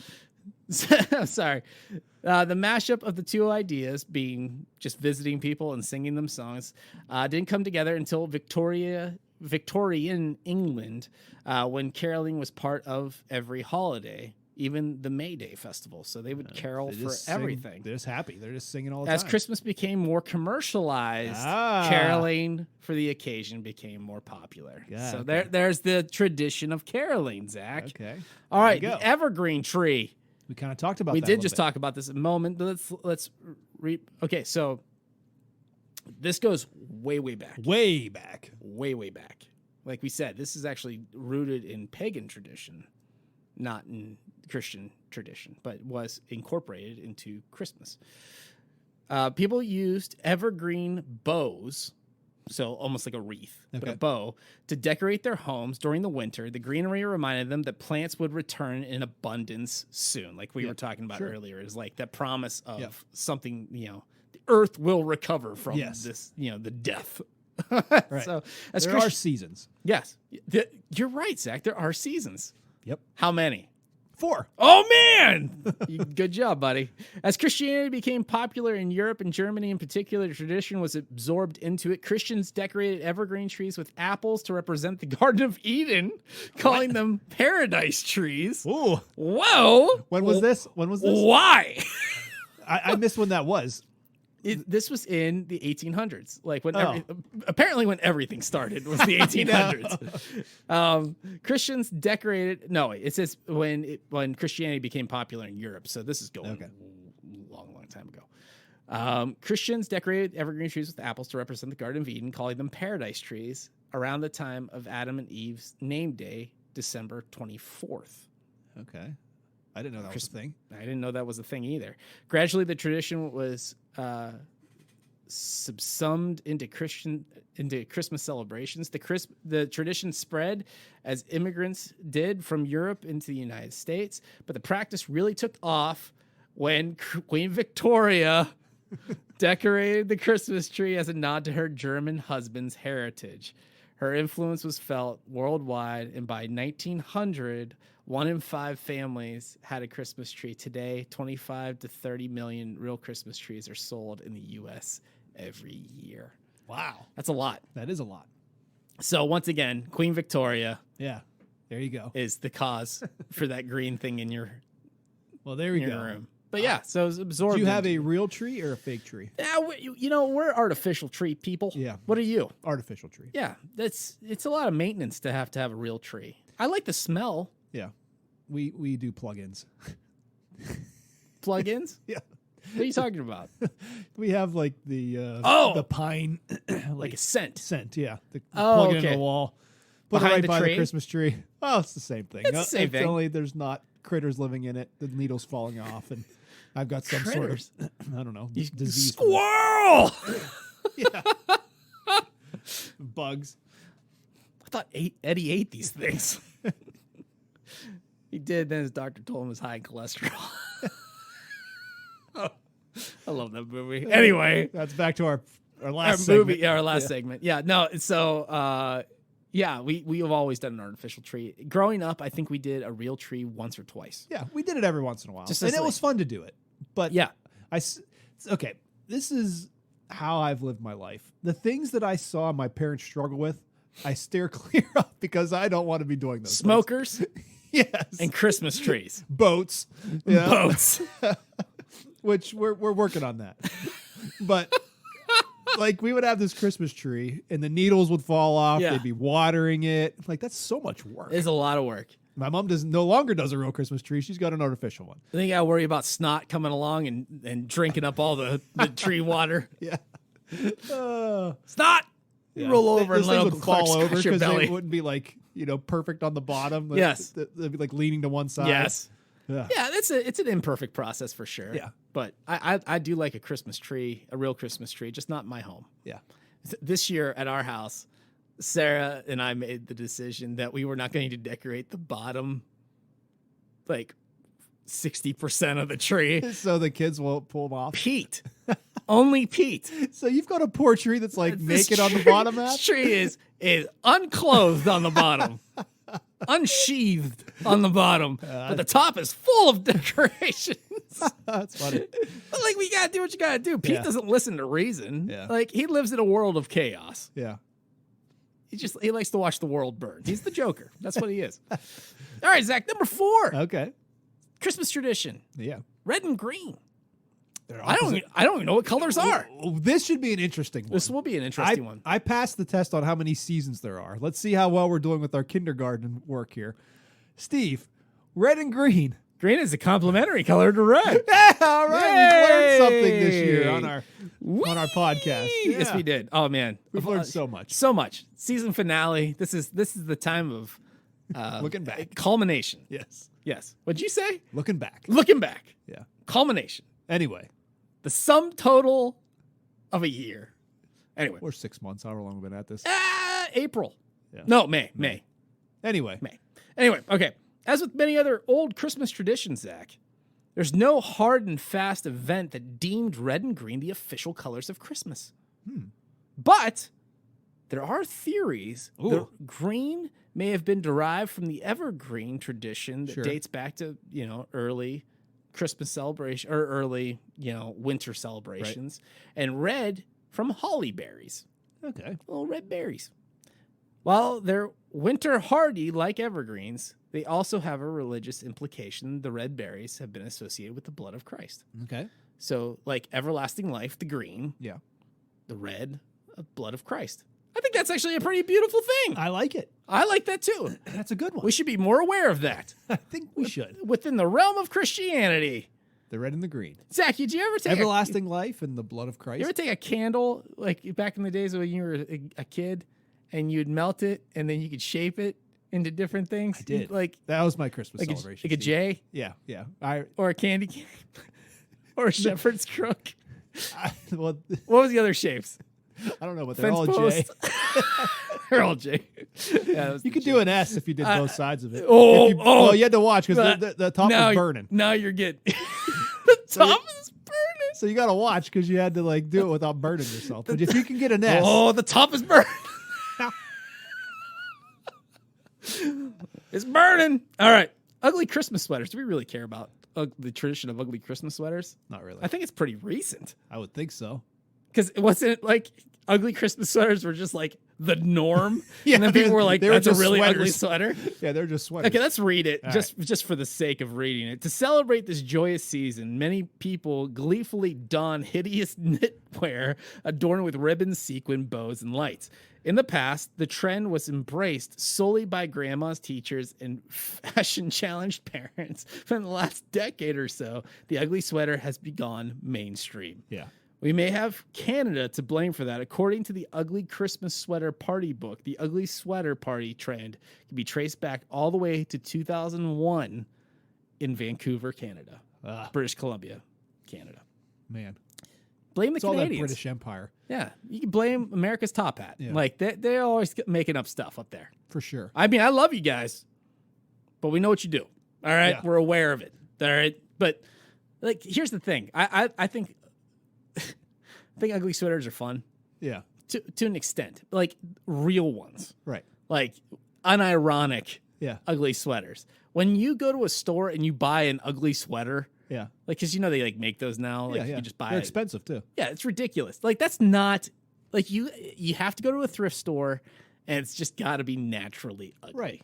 Sorry. The mashup of the two ideas, being just visiting people and singing them songs, didn't come together until Victorian Victorian England, when caroling was part of every holiday, even the May Day festival. So they would carol They for just sing- everything. They're just happy. They're just singing all the As time. Christmas became more commercialized, Ah. caroling for the occasion became more popular. Yeah, so okay. there's the tradition of caroling, Zach. Okay. All right, There you the go. evergreen tree. We kind of talked about We that. did just talk about this a moment, but okay, so this goes way back. way back. Way back. Like we said, this is actually rooted in pagan tradition, not in Christian tradition, but was incorporated into Christmas. People used evergreen bows, so almost like a wreath, but Okay. a bow, to decorate their homes during the winter. The greenery reminded them that plants would return in abundance soon, like we were talking about sure. earlier, is like that promise of Yep. something, the earth will recover from Yes. this, the death. Right. So as There are Christian- seasons. yes, you're right, Zach. There are seasons. Yep. How many? 4. Oh man! Good job, buddy. As Christianity became popular in Europe and Germany in particular, the tradition was absorbed into it. Christians decorated evergreen trees with apples to represent the Garden of Eden, calling them paradise trees. Ooh. Whoa! When was this? When was this? Why? I missed when that was. This was in the 1800s, like when Oh. apparently when everything started was the 1800s. Christians decorated. No, it says when Christianity became popular in Europe. So this is going Okay. long time ago. Christians decorated evergreen trees with apples to represent the Garden of Eden, calling them paradise trees around the time of Adam and Eve's name day, December 24th. Okay. I didn't know that was a thing. I didn't know that was a thing either. Gradually, the tradition was subsumed into Christmas celebrations. The tradition spread as immigrants did from Europe into the United States, but the practice really took off when Queen Victoria decorated the Christmas tree as a nod to her German husband's heritage. Her influence was felt worldwide, and by 1900, 1 in 5 families had a Christmas tree. Today, 25 to 30 million real Christmas trees are sold in the U.S. every year. Wow. That's a lot. That is a lot. So once again, Queen Victoria Yeah. There you go. is the cause for that green thing in your, Well, there we in go. your room. But yeah, so it's absorbed. Do you have into- a real tree or a fake tree? Yeah, we're artificial tree people. Yeah. What are you? Artificial tree. Yeah, it's a lot of maintenance to have a real tree. I like the smell. Yeah. We do plugins. Plugins? Yeah. What are you talking about? We have like the Oh! pine Like a scent. scent. Yeah. Oh, plug it okay. into the wall. Put Behind it right the by tree? the Christmas tree. Oh, it's the same thing. It's the same thing. Only there's not critters living in it. The needle's falling off, and I've got some Critters? sort of I don't know disease. Squirrel! Yeah. Bugs. I thought Eddie ate these things. He did. Then his doctor told him it was high in cholesterol. I love that movie. Anyway, That's back to our our last movie, segment. yeah, our last segment. Yeah, no. So, yeah, we have always done an artificial tree. Growing up, I think we did a real tree once or twice. Yeah, we did it every once in a while, Just and as it like- was fun to do it. But Yeah. okay, this is how I've lived my life. The things that I saw my parents struggle with, I steer clear of because I don't want to be doing those. Smokers things. Yes, and Christmas trees. boats, yeah, Boats. which we're working on that. But like we would have this Christmas tree, and the needles would fall off. Yeah. They'd be watering it. Like that's so much work. It's a lot of work. My mom no longer does a real Christmas tree. She's got an artificial one. I think I worry about snot coming along and drinking up all the tree water. Yeah. Snot! You roll over and Those let things Uncle would Clark fall over scratch your because belly. they wouldn't be like perfect on the bottom. Like, Yes. they'd be like leaning to one side. Yes. Yeah. Yeah, it's an imperfect process for sure. Yeah. But I do like a Christmas tree, a real Christmas tree, just not in my home. Yeah. This year at our house, Sarah and I made the decision that we were not going to decorate the bottom, like 60% of the tree. So the kids won't pull them off. Peat. Only peat. So you've got a poor tree that's like This naked on the tree- bottom This half. tree is unclothed on the bottom, unsheathed on the bottom, but the top is full of decorations. That's funny. But like, we gotta do what you gotta do. Pete Yeah. doesn't listen to reason. Yeah. Like, he lives in a world of chaos. Yeah. He likes to watch the world burn. He's the Joker. That's what he is. All right, Zach, number 4. Okay. Christmas tradition. Yeah. Red and green. They're I don't even know what colors are. Oh, this should be an interesting one. This will be an interesting one. I passed the test on how many seasons there are. Let's see how well we're doing with our kindergarten work here. Steve, red and green. Green is a complementary color to red. Yeah, all right. We learned something this Yay! year on our podcast. Yes, Yeah. we did. Oh man, We've learned so much. So much. Season finale. This is the time of Looking back. culmination. Yes. Yes. What'd you say? Looking back. Looking back. Yeah. Culmination. Anyway, The sum total of a year. Anyway. we're 6 months. However long we've been at this. April. Yeah. No, May. Anyway. Anyway, okay. As with many other old Christmas traditions, Zach, there's no hard and fast event that deemed red and green the official colors of Christmas. But there are theories that green may have been derived from the evergreen tradition that Sure. dates back to, early Christmas celebration or early, winter celebrations, and red from holly berries, Okay. little red berries. While they're winter hardy like evergreens, they also have a religious implication. The red berries have been associated with the blood of Christ. Okay. So, like everlasting life, the green, Yeah. the red, blood of Christ. I think that's actually a pretty beautiful thing. I like it. I like that too. That's a good one. We should be more aware of that I think we should. within the realm of Christianity. The red and the green. Zach, did you ever take Everlasting life and the blood of Christ. you ever take a candle like back in the days when you were a kid, and you'd melt it, and then you could shape it into different things? I did. Like That was my Christmas like celebration. a Steve. J Yeah. or a candy cane or a shepherd's crook. Well, What was the other shapes? I don't know, but they're Fence all post. J. They're all J. Yeah, that was You the could J. do an S if you did both sides of it. oh, If you, oh. well, you had to watch because But the top was burning. Now you're getting the top is burning. So you got to watch because you had to like do it without burning yourself. But if you can get an S, Oh, the top is burning. It's burning. All right. Ugly Christmas sweaters. Do we really care about the tradition of ugly Christmas sweaters? not really. I think it's pretty recent. I would think so. Because it wasn't like ugly Christmas sweaters were just like the norm. Yeah, And then people were like, they were that's a just really ugly sweaters. sweater. Yeah, they're just sweaters. Okay, let's read it All just for the sake of reading it. To celebrate this joyous season, many people gleefully don hideous knitwear adorned with ribbons, sequin, bows, and lights. In the past, the trend was embraced solely by grandmas, teachers, and fashion-challenged parents. But in the last decade or so, the ugly sweater has begun mainstream. Yeah. We may have Canada to blame for that. According to the Ugly Christmas Sweater Party book, the ugly sweater party trend can be traced back all the way to 2001 in Vancouver, Canada. British Columbia, Canada. Man. Blame the It's all that Canadians. British Empire, Yeah, you can blame America's top hat. Yeah. Like, they're always making up stuff up there. for sure. I mean, I love you guys, but we know what you do. All right? Yeah. We're aware of it. All right? But, like, here's the thing. I think I think ugly sweaters are fun. Yeah. To an extent, like real ones, Right. like unironic Yeah. ugly sweaters. When you go to a store and you buy an ugly sweater, Yeah. like, because they like make those now, like yeah. you just buy They're it. expensive too. Yeah, it's ridiculous. Like, that's not like you have to go to a thrift store, and it's just got to be naturally ugly. Right.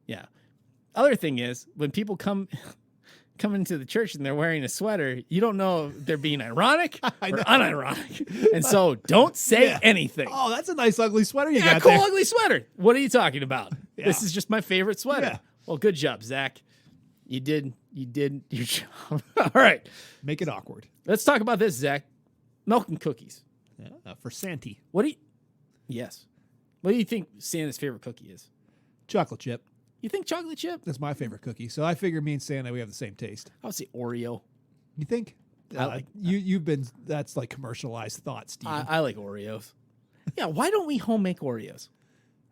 Yeah. Other thing is when people come into the church and they're wearing a sweater, you don't know if they're being ironic or unironic. And so don't say Yeah. anything. Oh, that's a nice ugly sweater you Yeah, got cool there. ugly sweater. What are you talking about? Yeah. This is just my favorite sweater. Yeah. Well, good job, Zach. You did your job. All right. Make it awkward. Let's talk about this, Zach. Milk and cookies. Yeah. For Santy. Yes. What do you think Santa's favorite cookie is? Chocolate chip. You think chocolate chip? That's my favorite cookie. So I figure me and Santa, we have the same taste. I would say Oreo. You think? I like- you've been, that's like commercialized thought, Steve. I like Oreos. Yeah, why don't we home make Oreos?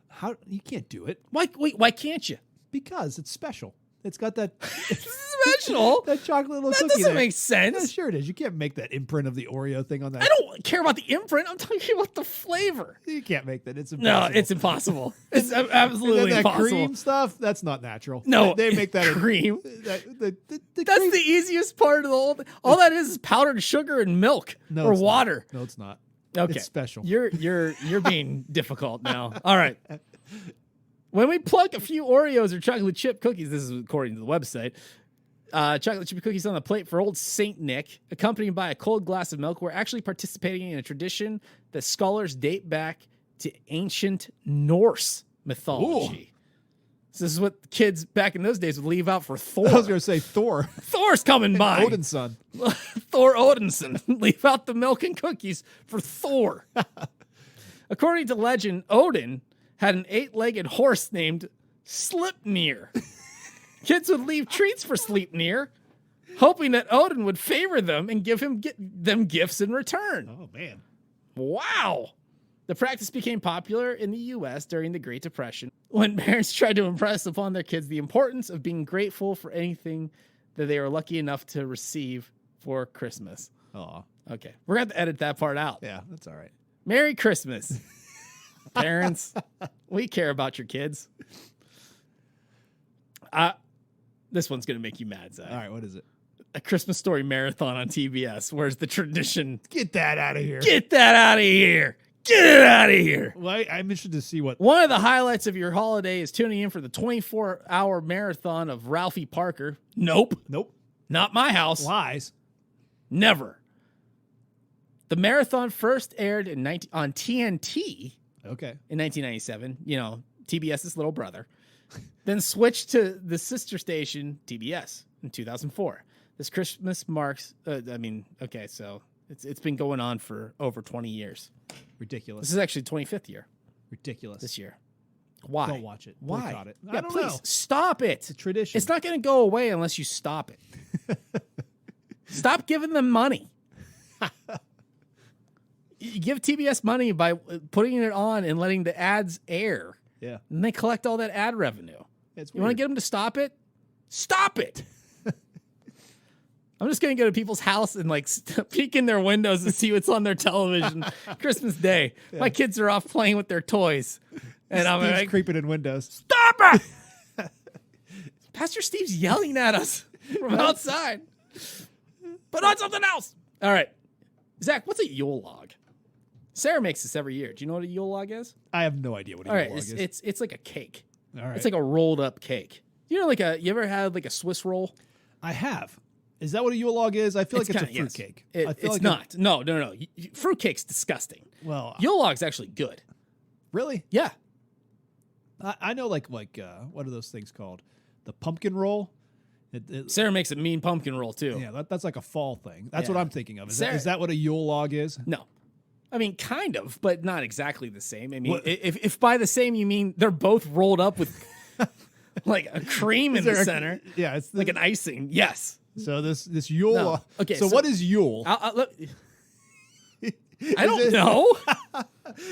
How you can't do it Why can't you? because it's special. It's got that Special? that chocolate little That cookie doesn't there. make Yeah, sense. sure it is. You can't make that imprint of the Oreo thing on that. I don't care about the imprint. I'm talking about the flavor. You can't make that. It's No, impossible. it's impossible. It's And absolutely then that impossible. cream stuff, that's not natural. No, They make that cream. The That's cream. the easiest part of the whole thing. All that is powdered sugar and milk No, or it's not. water. No, it's not. Okay. It's special. You're being difficult now. All right. When we plunk a few Oreos or chocolate chip cookies, this is according to the website, chocolate chip cookies on the plate for old Saint Nick, accompanied by a cold glass of milk, we're actually participating in a tradition that scholars date back to ancient Norse mythology. So this is what kids back in those days would leave out for Thor. I was going to say Thor. Thor's coming by. Odin's son. Thor Odinson. Leave out the milk and cookies for Thor. According to legend, Odin had an 8-legged horse named Sleipnir. Kids would leave treats for Sleipnir, hoping that Odin would favor them and give them gifts in return. Oh, man. Wow. The practice became popular in the U.S. during the Great Depression when parents tried to impress upon their kids the importance of being grateful for anything that they were lucky enough to receive for Christmas. Oh, Okay, we're going to have to edit that part out. yeah, that's all right. Merry Christmas, parents. We care about your kids. This one's going to make you mad, Zach. All right, what is it? A Christmas Story marathon on TBS. Where's the tradition? Get that out of here. Get that out of here. Get it out of here. Well, I'm interested to see what. One of the highlights of your holiday is tuning in for the 24-hour marathon of Ralphie Parker. Nope. Nope. Not my house. Lies. Never. The marathon first aired on TNT Okay. in 1997. You know, TBS's little brother. Then switched to the sister station, TBS, in 2004. This Christmas marks, so it's been going on for over 20 years. Ridiculous. This is actually 25th year Ridiculous. this year. Why? Don't watch it. Why? Boycott it. Yeah, I don't please know. stop it. It's a tradition. It's not going to go away unless you stop it. Stop giving them money. You give TBS money by putting it on and letting the ads air, Yeah. and they collect all that ad revenue. It's You want to weird. get them to stop it? Stop it. I'm just going to go to people's house and peek in their windows and see what's on their television Christmas Day. My kids are off playing with their toys. And I'm Steve's like, creeping in windows. stop it! Pastor Steve's yelling at us from outside. Put on something else. All right. Zach, what's a Yule log? Sarah makes this every year. Do you know what a Yule log is? I have no idea what a All right. Yule log is. It's like a cake. All right. It's like a rolled up cake. You know, you ever had like a Swiss roll? I have. Is that what a Yule log is? I feel like it's a kinda- yes. fruitcake. It's not. No. Fruitcake's disgusting. Well, Yule log's actually good. really? Yeah. I know like what are those things called? The pumpkin roll? Sarah makes a mean pumpkin roll too. Yeah, that's like a fall thing. That's Yeah. what I'm thinking of. Sarah- Is that what a Yule log is? No. I mean, kind of, but not exactly the same. I mean, What- if by the same you mean they're both rolled up with like a cream in the center, Yeah, it's like an icing. Yes. so this Yule No. log. Okay, So so- what is Yule? I don't it- know.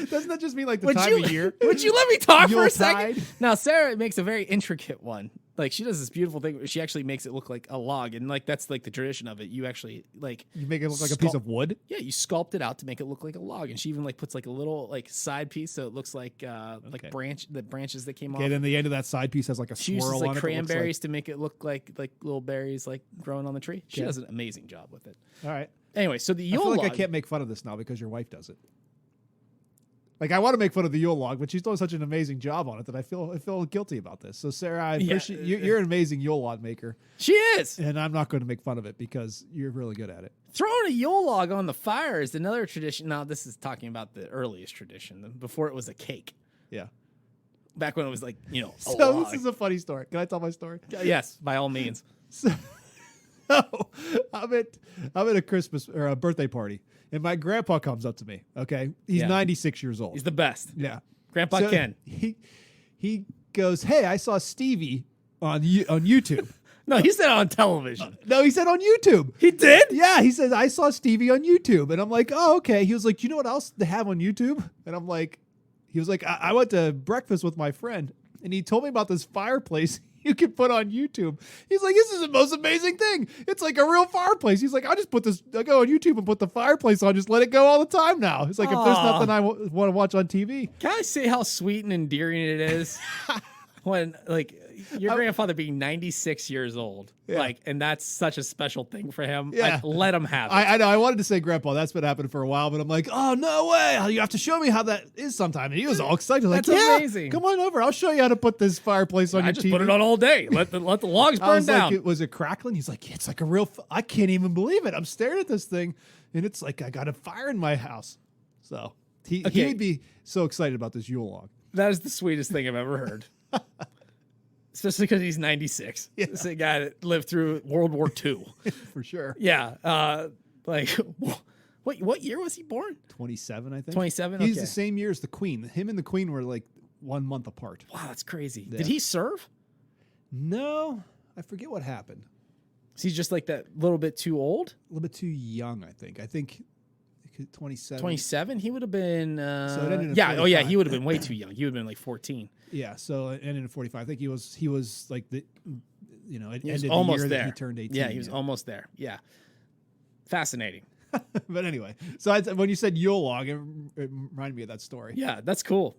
Doesn't that just mean like the time of year? Would you let me talk for a Yuletide? second? Now, Sarah makes a very intricate one. Like she does this beautiful thing where she actually makes it look like a log, and like that's like the tradition of it. You actually You make it look like a piece of wood? Yeah, you sculpt it out to make it look like a log, and she even like puts like a little like side piece so it looks like Okay. branches that came Okay, off. then the end of that side piece has like a She uses swirl like on it. that looks cranberries to make it look like little berries like growing on the tree. She Okay. does an amazing job with it. All right. Anyway, so the I Yule feel like log. I can't make fun of this now because your wife does it. Like I want to make fun of the Yule log, but she's doing such an amazing job on it that I feel guilty about this. So Sarah, I Yeah. appreciate you're an amazing Yule log maker, She is. and I'm not going to make fun of it because you're really good at it. Throwing a Yule log on the fire is another tradition. Now, this is talking about the earliest tradition, before it was a cake. Yeah. Back when it was like, a So log. this is a funny story. Can I tell my story? Yes, by all means. So I'm at a Christmas or a birthday party, and my grandpa comes up to me. Okay, he's Yeah. 96 years old. He's the best. Yeah, Grandpa So Ken. He goes, "Hey, I saw Stevie on YouTube." No, he said on television. No, he said on YouTube. He did? Yeah, he says I saw Stevie on YouTube, and I'm like, "Oh, okay." He was like, "You know what else they have on YouTube?" And I'm like, "He was like, I went to breakfast with my friend, and he told me about this fireplace." You can put on YouTube. He's like, this is the most amazing thing. It's like a real fireplace. He's like, I go on YouTube and put the fireplace on, just let it go all the time now. He's like, if there's Aw. nothing I want to watch on TV. Can I say how sweet and endearing it is? when like your grandfather being 96 years old, Yeah. like, and that's such a special thing for him. Yeah. Like, let him have it. I know. I wanted to say Grandpa. That's been happening for a while, but I'm like, oh, no way. You have to show me how that is sometime. And he was all excited. Like, That's yeah, amazing. come on over. I'll show you how to put this fireplace on I your just TV. put it on all day. Let the logs I burn was down. like, was it crackling? He's like, it's like a real, I can't even believe it. I'm staring at this thing, and it's like I got a fire in my house. So he Okay. would be so excited about this Yule log. That is the sweetest thing I've ever heard. Especially because he's 96. Yeah. This is a guy that lived through World War II. For sure. Yeah. Like, what year was he born? 27, I think. 27? He's Okay. the same year as the Queen. Him and the Queen were like 1 month apart. Wow, that's crazy. Yeah. Did he serve? No, I forget what happened. Is he just like that little bit too old? A little bit too young, I think. I think 27. 27? He would have been. So it ended at yeah. Oh, yeah. 45. He would have been way too young. He would have been like 14. Yeah, so it ended at 45. I think he was like the, you know, it He was ended almost the year there. that he turned 18. Yeah, he was almost there. Yeah. Fascinating. But anyway, so when you said Yule log, it reminded me of that story. Yeah, that's cool.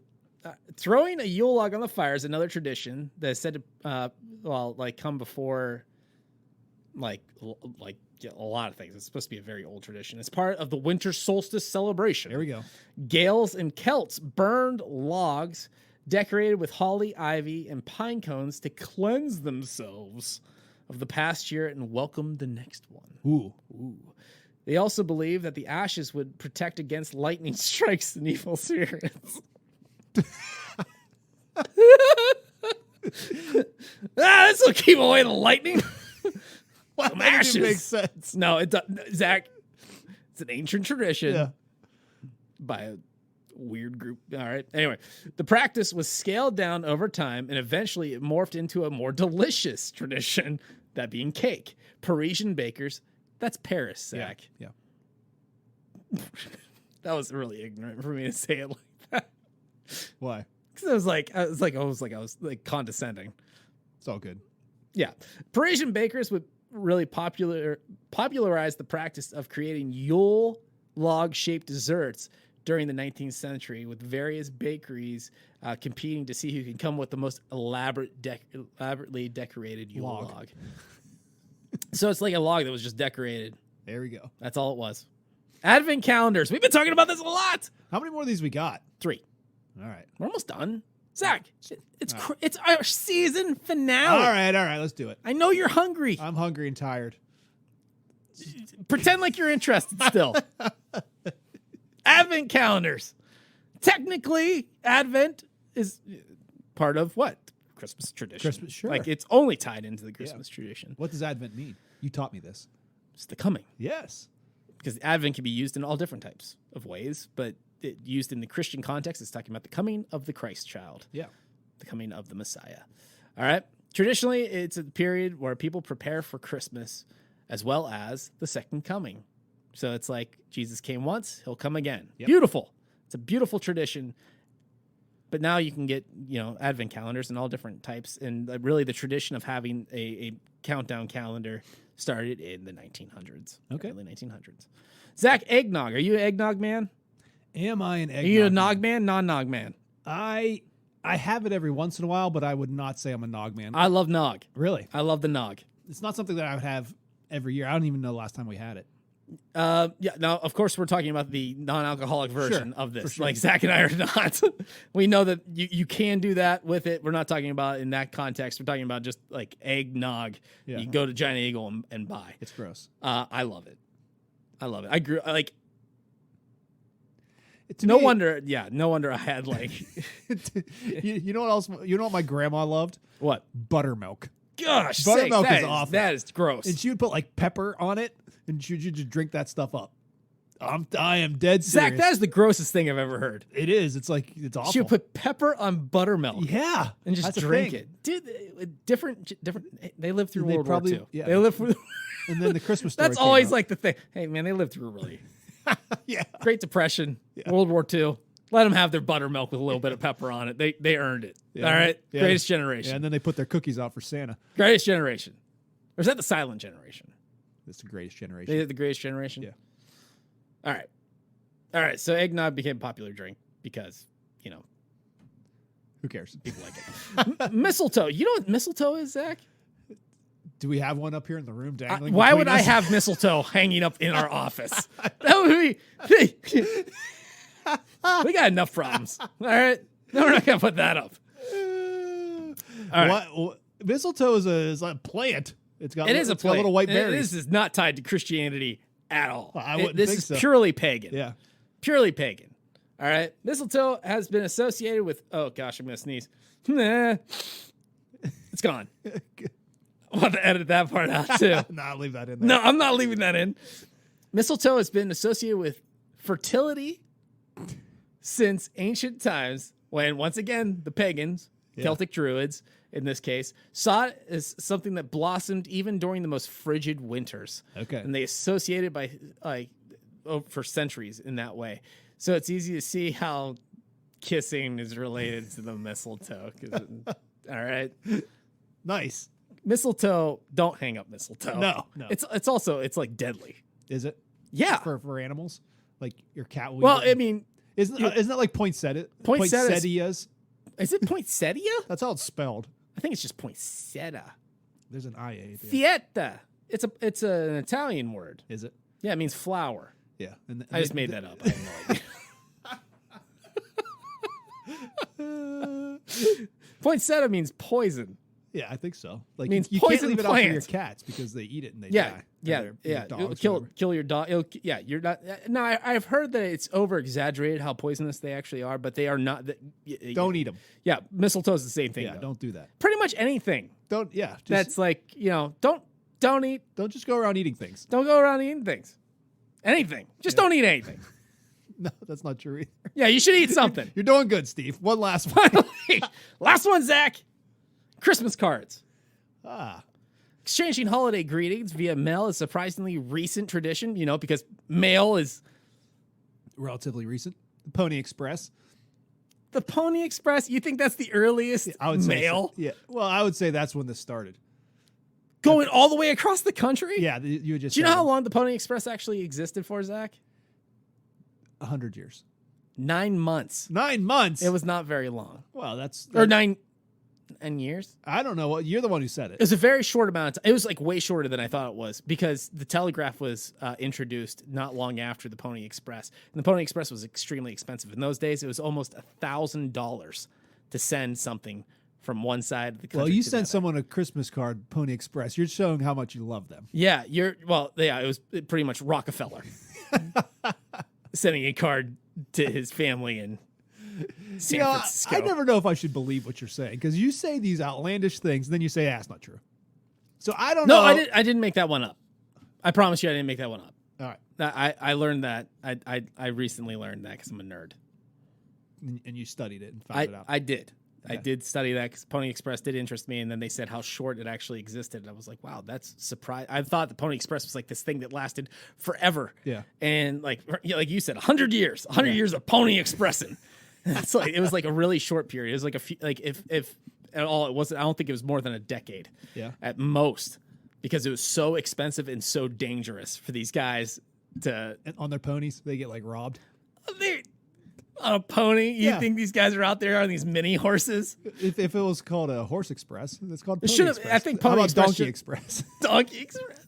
Throwing a Yule log on the fire is another tradition that is said to, like come before, like yeah, a lot of things. It's supposed to be a very old tradition. It's part of the winter solstice celebration. There we go. Gaels and Celts burned logs decorated with holly, ivy, and pine cones to cleanse themselves of the past year and welcome the next one. Ooh. They also believed that the ashes would protect against lightning strikes and evil spirits. This will keep away the lightning. What Some ashes. makes sense? No, it doesn't, Zach. It's an ancient tradition Yeah. by a weird group. All right. Anyway, the practice was scaled down over time, and eventually it morphed into a more delicious tradition, that being cake. Parisian bakers. That's Paris, Zach. Yeah. That was really ignorant for me to say it like that. Why? Because I was like condescending. It's all good. Yeah. Parisian bakers would really popularize the practice of creating Yule log-shaped desserts during the 19th century, with various bakeries competing to see who can come with the most elaborately decorated Yule log. So it's like a log that was just decorated. There we go. That's all it was. Advent calendars. We've been talking about this a lot. How many more of these we got? 3. All right. We're almost done. Zach, it's our season finale. All right. Let's do it. I know you're hungry. I'm hungry and tired. Pretend like you're interested still. Advent calendars. Technically, Advent is part of what? Christmas tradition. Christmas, sure. Like, it's only tied into the Christmas tradition. What does Advent mean? You taught me this. It's the coming. Yes. Because Advent can be used in all different types of ways, but used in the Christian context, it's talking about the coming of the Christ child. Yeah. The coming of the Messiah. All right. Traditionally, it's a period where people prepare for Christmas as well as the second coming. So it's like Jesus came once, he'll come again. Yep. Beautiful. It's a beautiful tradition. But now you can get, Advent calendars and all different types. And really the tradition of having a countdown calendar started in the 1900s. Okay. Early 1900s. Zach, eggnog. Are you an eggnog man? Am I an eggnog? Are you a nog man? Non-nog man? I have it every once in a while, but I would not say I'm a nog man. I love nog. Really? I love the nog. It's not something that I would have every year. I don't even know the last time we had it. Yeah. Now, of course, we're talking about the non-alcoholic version of this. sure. Like Zach and I are not. We know that you can do that with it. We're not talking about it in that context. We're talking about just like eggnog. Yeah. You can go to Giant Eagle and buy. It's gross. I love it. I love it. I grew like. To No me, wonder I had like you know what else? You know what my grandma loved? what? Buttermilk. Gosh, Buttermilk sakes, is awful. That is gross. And she would put like pepper on it, and she would just drink that stuff up. I am dead serious. Zach, that is the grossest thing I've ever heard. It is. It's like it's awful. She would put pepper on buttermilk. yeah, And just that's a drink thing. it, dude. Different. They lived through They World probably- War II. yeah. They lived through. And then the Christmas story. That's came always out. like the thing. Hey, man, they lived through really yeah. Great Depression, World War II. Let them have their buttermilk with a little bit of pepper on it. They earned it. Yeah. All right, Yeah. Greatest Yeah, Generation. and then they put their cookies out for Santa. Greatest Generation. Or is that the Silent Generation? It's the greatest generation. They did the Greatest Generation. Yeah. All right. So eggnog became a popular drink because Who cares? People like it. Mistletoe. You know what mistletoe is, Zach? Do we have one up here in the room dangling? Why would between I us? have mistletoe hanging up in our office? That would be. We got enough problems. All right. No, we're not gonna put that up. All right. What, mistletoe is a plant. It's got It is a it's got little white berries. This is not tied to Christianity at all. I wouldn't This think is so. purely pagan. Yeah. Purely pagan. All right. Mistletoe has been associated with. Oh gosh, I'm gonna sneeze. Nah. It's gone. I'll have to edit that part out too. Nah, leave that in there. No, I'm not leaving that in. Mistletoe has been associated with fertility since ancient times when, once again, the pagans, Celtic druids in this case, saw it as something that blossomed even during the most frigid winters. Okay. And they associated for centuries in that way. So it's easy to see how kissing is related to the mistletoe. All right. Nice. Mistletoe, don't hang up mistletoe. No. It's also like deadly. Is it? Yeah. For animals? Like your cat will Well, eat it? I mean, Isn't that like poinsettia? Poinsettias. Poinsettias? is it poinsettia? That's how it's spelled. I think it's just poinsettia. There's an IA there. Fietta. It's an Italian word. Is it? Yeah, it means flower. Yeah. And I just made that up. I have no idea. Poinsettia means poison. Yeah, I think so. Like Means you can't poison leave it out for your plant. cats because they eat it and they Yeah, die. Or yeah, their yeah. dogs It'll or kill whatever. your dog. You're not. No, I've heard that it's over exaggerated how poisonous they actually are, but they are not. Don't eat them. Yeah, mistletoe's the same thing. Yeah, though. don't do that. Pretty much anything Don't. Yeah, just, that's like don't eat. don't just go around eating things. Don't go around eating things. Anything. Just don't eat anything. No, that's not true either. Yeah, you should eat something. You're doing good, Steve. One last one. Finally, last one, Zach. Christmas cards. Ah, Exchanging holiday greetings via mail is a surprisingly recent tradition, because mail is relatively recent. The Pony Express. the Pony Express. You think that's the earliest I would say mail so. Yeah. Well, I would say that's when this started. going all the way across the country? Yeah, you just. Do you know how long the Pony Express actually existed for, Zach? 100 years. 9 months. 9 months. It was not very long. Well, that's Or 9 years. I don't know. What you're the one who said It it. was a very short amount of time. It was like way shorter than I thought it was because the telegraph was introduced not long after the Pony Express. And the Pony Express was extremely expensive. In those days, it was almost $1,000 to send something from one side of the country. Well, you to the sent other. someone a Christmas card, Pony Express. You're showing how much you love them. Yeah, it was pretty much Rockefeller sending a card to his family in San Francisco. I never know if I should believe what you're saying because you say these outlandish things and then you say, "That's not true." So I don't know. No, I didn't make that one up. I promise you, I didn't make that one up. All right, I learned that. I recently learned that because I'm a nerd. and you studied it and found it out. I did. I Okay. did study that because Pony Express did interest me, and then they said how short it actually existed. And I was like, wow, that's surprise. I thought the Pony Express was like this thing that lasted forever. Yeah. And like you said, 100 years, 100 years of Pony Expressing. It's like it was like a really short period. It was like a few, like if at all it wasn't. I don't think it was more than a decade. Yeah. At most, because it was so expensive and so dangerous for these guys to. And on their ponies, they get like robbed. They're on a pony. You Yeah. think these guys are out there on these mini horses? If it was called a Horse Express, it's called Pony should have- Express. I think How Pony about Express Donkey should- Express. Donkey Express.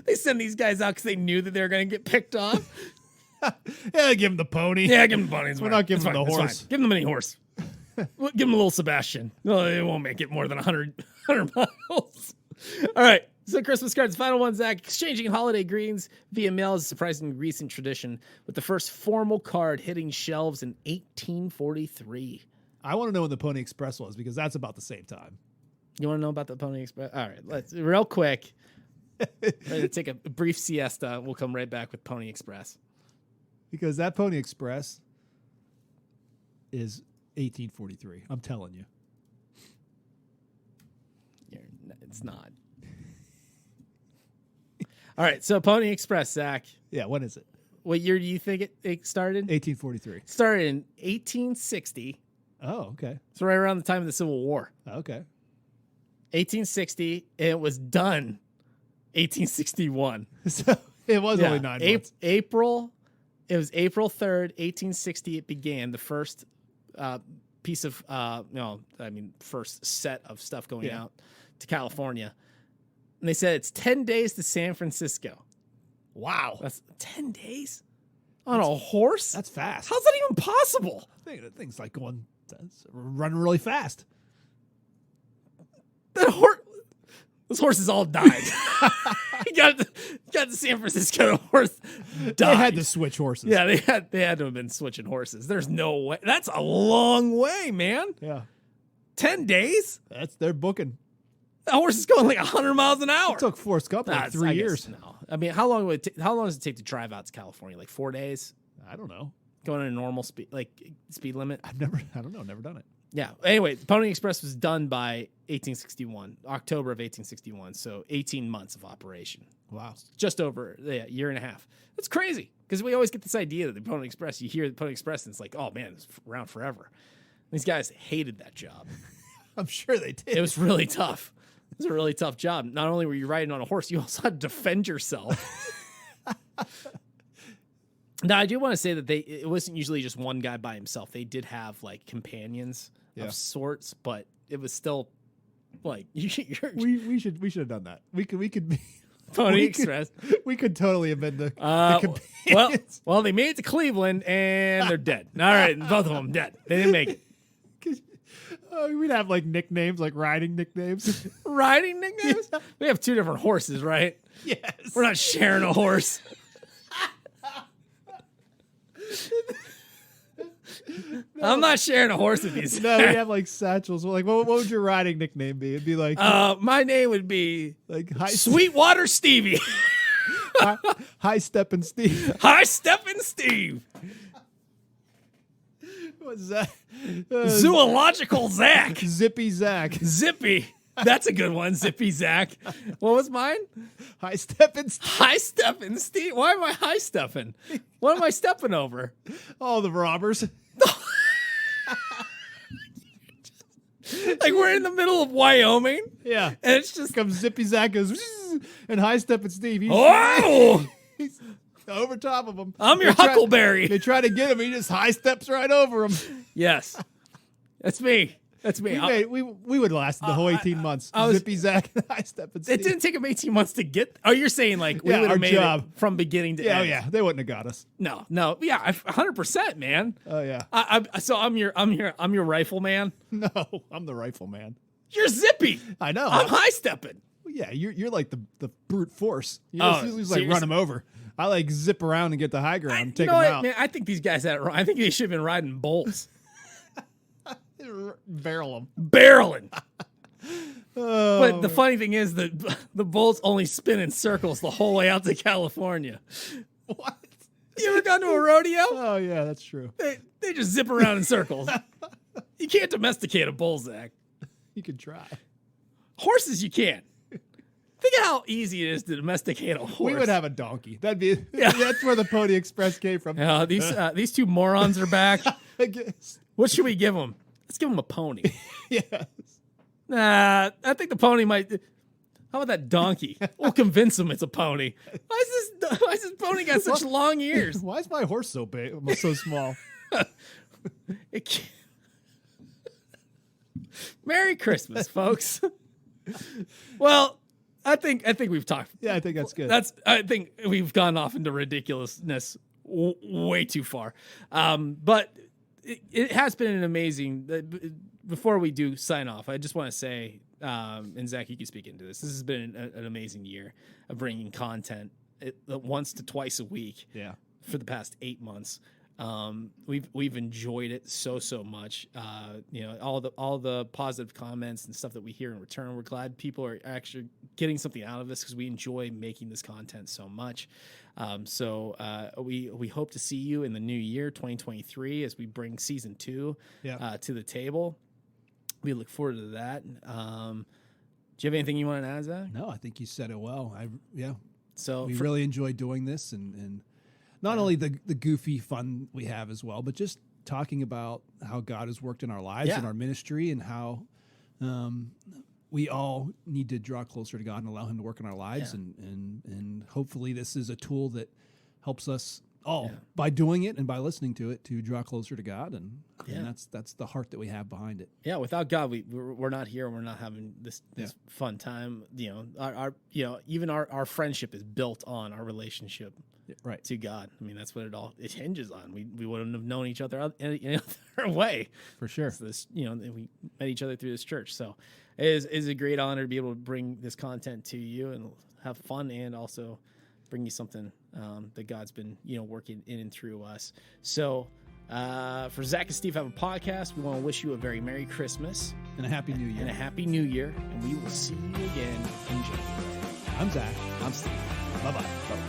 They send these guys out because they knew that they were going to get picked off. Yeah, give him the pony. Yeah, give them the ponies. We're not giving them the horse. Give them the mini horse. We'll give them a little Sebastian. No, it won't make it more than 100 miles. All right. So Christmas cards, final one, Zach. Exchanging holiday greetings via mail is a surprisingly recent tradition, with the first formal card hitting shelves in 1843. I want to know when the Pony Express was because that's about the same time. You want to know about the Pony Express? All right, let's real quick. We're gonna take a brief siesta. We'll come right back with Pony Express. Because that Pony Express is 1843. I'm telling you. It's not. All right, so Pony Express, Zach. Yeah, when is it? What year do you think it started? 1843. Started in 1860. Oh, okay. It's right around the time of the Civil War. Okay. 1860, and it was done 1861. So it was only 9 months. April It was April 3rd, 1860. It began the first piece of first set of stuff going out to California. And they said it's 10 days to San Francisco. Wow. That's 10 days on a horse? That's fast. How's that even possible? Things like running really fast. Those horses all died. He got to San Francisco. The horse died. They had to switch horses. Yeah, they had to have been switching horses. There's no way. That's a long way, man. Yeah. 10 days? They're booking. That horse is going like 100 miles an hour. It took Forrest Gump like 3 years. No, I mean, how long does it take to drive out to California? Like 4 days? I don't know. Going at a normal speed limit? I don't know. Never done it. Yeah. Anyway, the Pony Express was done by 1861, October of 1861. So 18 months of operation. Wow. Just over a year and a half. That's crazy because we always get this idea that the Pony Express, you hear the Pony Express and it's like, oh man, it's around forever. These guys hated that job. I'm sure they did. It was really tough. It was a really tough job. Not only were you riding on a horse, you also had to defend yourself. Now, I do want to say that it wasn't usually just one guy by himself. They did have like companions of sorts, but it was still like we should have done that. We could be Pony Express. We could totally have been the companions. Well, they made it to Cleveland and they're dead. All right, both of them dead. They didn't make it. We'd have like nicknames, like riding nicknames. Riding nicknames? Yeah. We have two different horses, right? Yes. We're not sharing a horse. I'm not sharing a horse with these. No, we have like satchels. Like, what would your riding nickname be? It'd be like, my name would be like Sweetwater Stevie. High Steppin' Steve. High Steppin' Steve. What's that? Zoological Zach. Zippy Zach. Zippy. That's a good one. Zippy Zach. What was mine? High Steppin' Steve. High Steppin' Steve. Why am I high stepping? What am I stepping over? All the robbers. Like we're in the middle of Wyoming. Yeah. And it's just comes Zippy Zach goes and High Steppin' Steve. He's over top of him. I'm your Huckleberry. They try to get him. He just high steps right over him. Yes. That's me. That's me. We would last the whole 18 months. Zippy Zach and High Steppin' Steve. It didn't take him 18 months to get. Oh, you're saying like we would have made it from beginning to end. Oh yeah, they wouldn't have got us. No. Yeah, 100%, man. Oh yeah. So I'm your rifleman. No, I'm the rifleman. You're Zippy. I know. I'm high stepping. Yeah, you're like the brute force. You know, just like run him over. I like zip around and get the high ground and take him out. Man, I think these guys had it wrong. I think they should have been riding bulls. Barreling. But the funny thing is that the bulls only spin in circles the whole way out to California. What? You ever gone to a rodeo? Oh yeah, that's true. They just zip around in circles. You can't domesticate a bull, Zach. You could try. Horses, you can. Think of how easy it is to domesticate a horse. We would have a donkey. That's where the Pony Express came from. These two morons are back. I guess. What should we give them? Let's give them a pony. Yes. Nah, I think the pony might. How about that donkey? We'll convince them it's a pony. Why is this pony got such long ears? Why is my horse so big, so small? Merry Christmas, folks. Well, I think we've talked. Yeah, I think that's good. I think we've gone off into ridiculousness way too far. But it has been an amazing. Before we do sign off, I just want to say, and Zach, you can speak into this. This has been an amazing year of bringing content once to twice a week. Yeah. For the past 8 months. We've enjoyed it so much. All the positive comments and stuff that we hear in return. We're glad people are actually getting something out of this because we enjoy making this content so much. We hope to see you in the new year, 2023, as we bring season 2 to the table. We look forward to that. Do you have anything you want to add, Zach? No, I think you said it well. So we really enjoy doing this and not only the goofy fun we have as well, but just talking about how God has worked in our lives and our ministry and how we all need to draw closer to God and allow him to work in our lives. And hopefully this is a tool that helps us by doing it and by listening to it to draw closer to God, and Yeah. that's the heart that we have behind it. Yeah, without God, we're not here. We're not having this fun time. You know, our even our friendship is built on our relationship Right. to God. I mean, that's what it hinges on. We wouldn't have known each other any other way. For sure. So this, we met each other through this church. So it is a great honor to be able to bring this content to you and have fun, and also bring you something that God's been, working in and through us. So for Zach and Steve Have a Podcast, we want to wish you a very Merry Christmas And a Happy New Year. and a Happy New Year. And we will see you again in January. I'm Zach. I'm Steve. Bye-bye. Bye.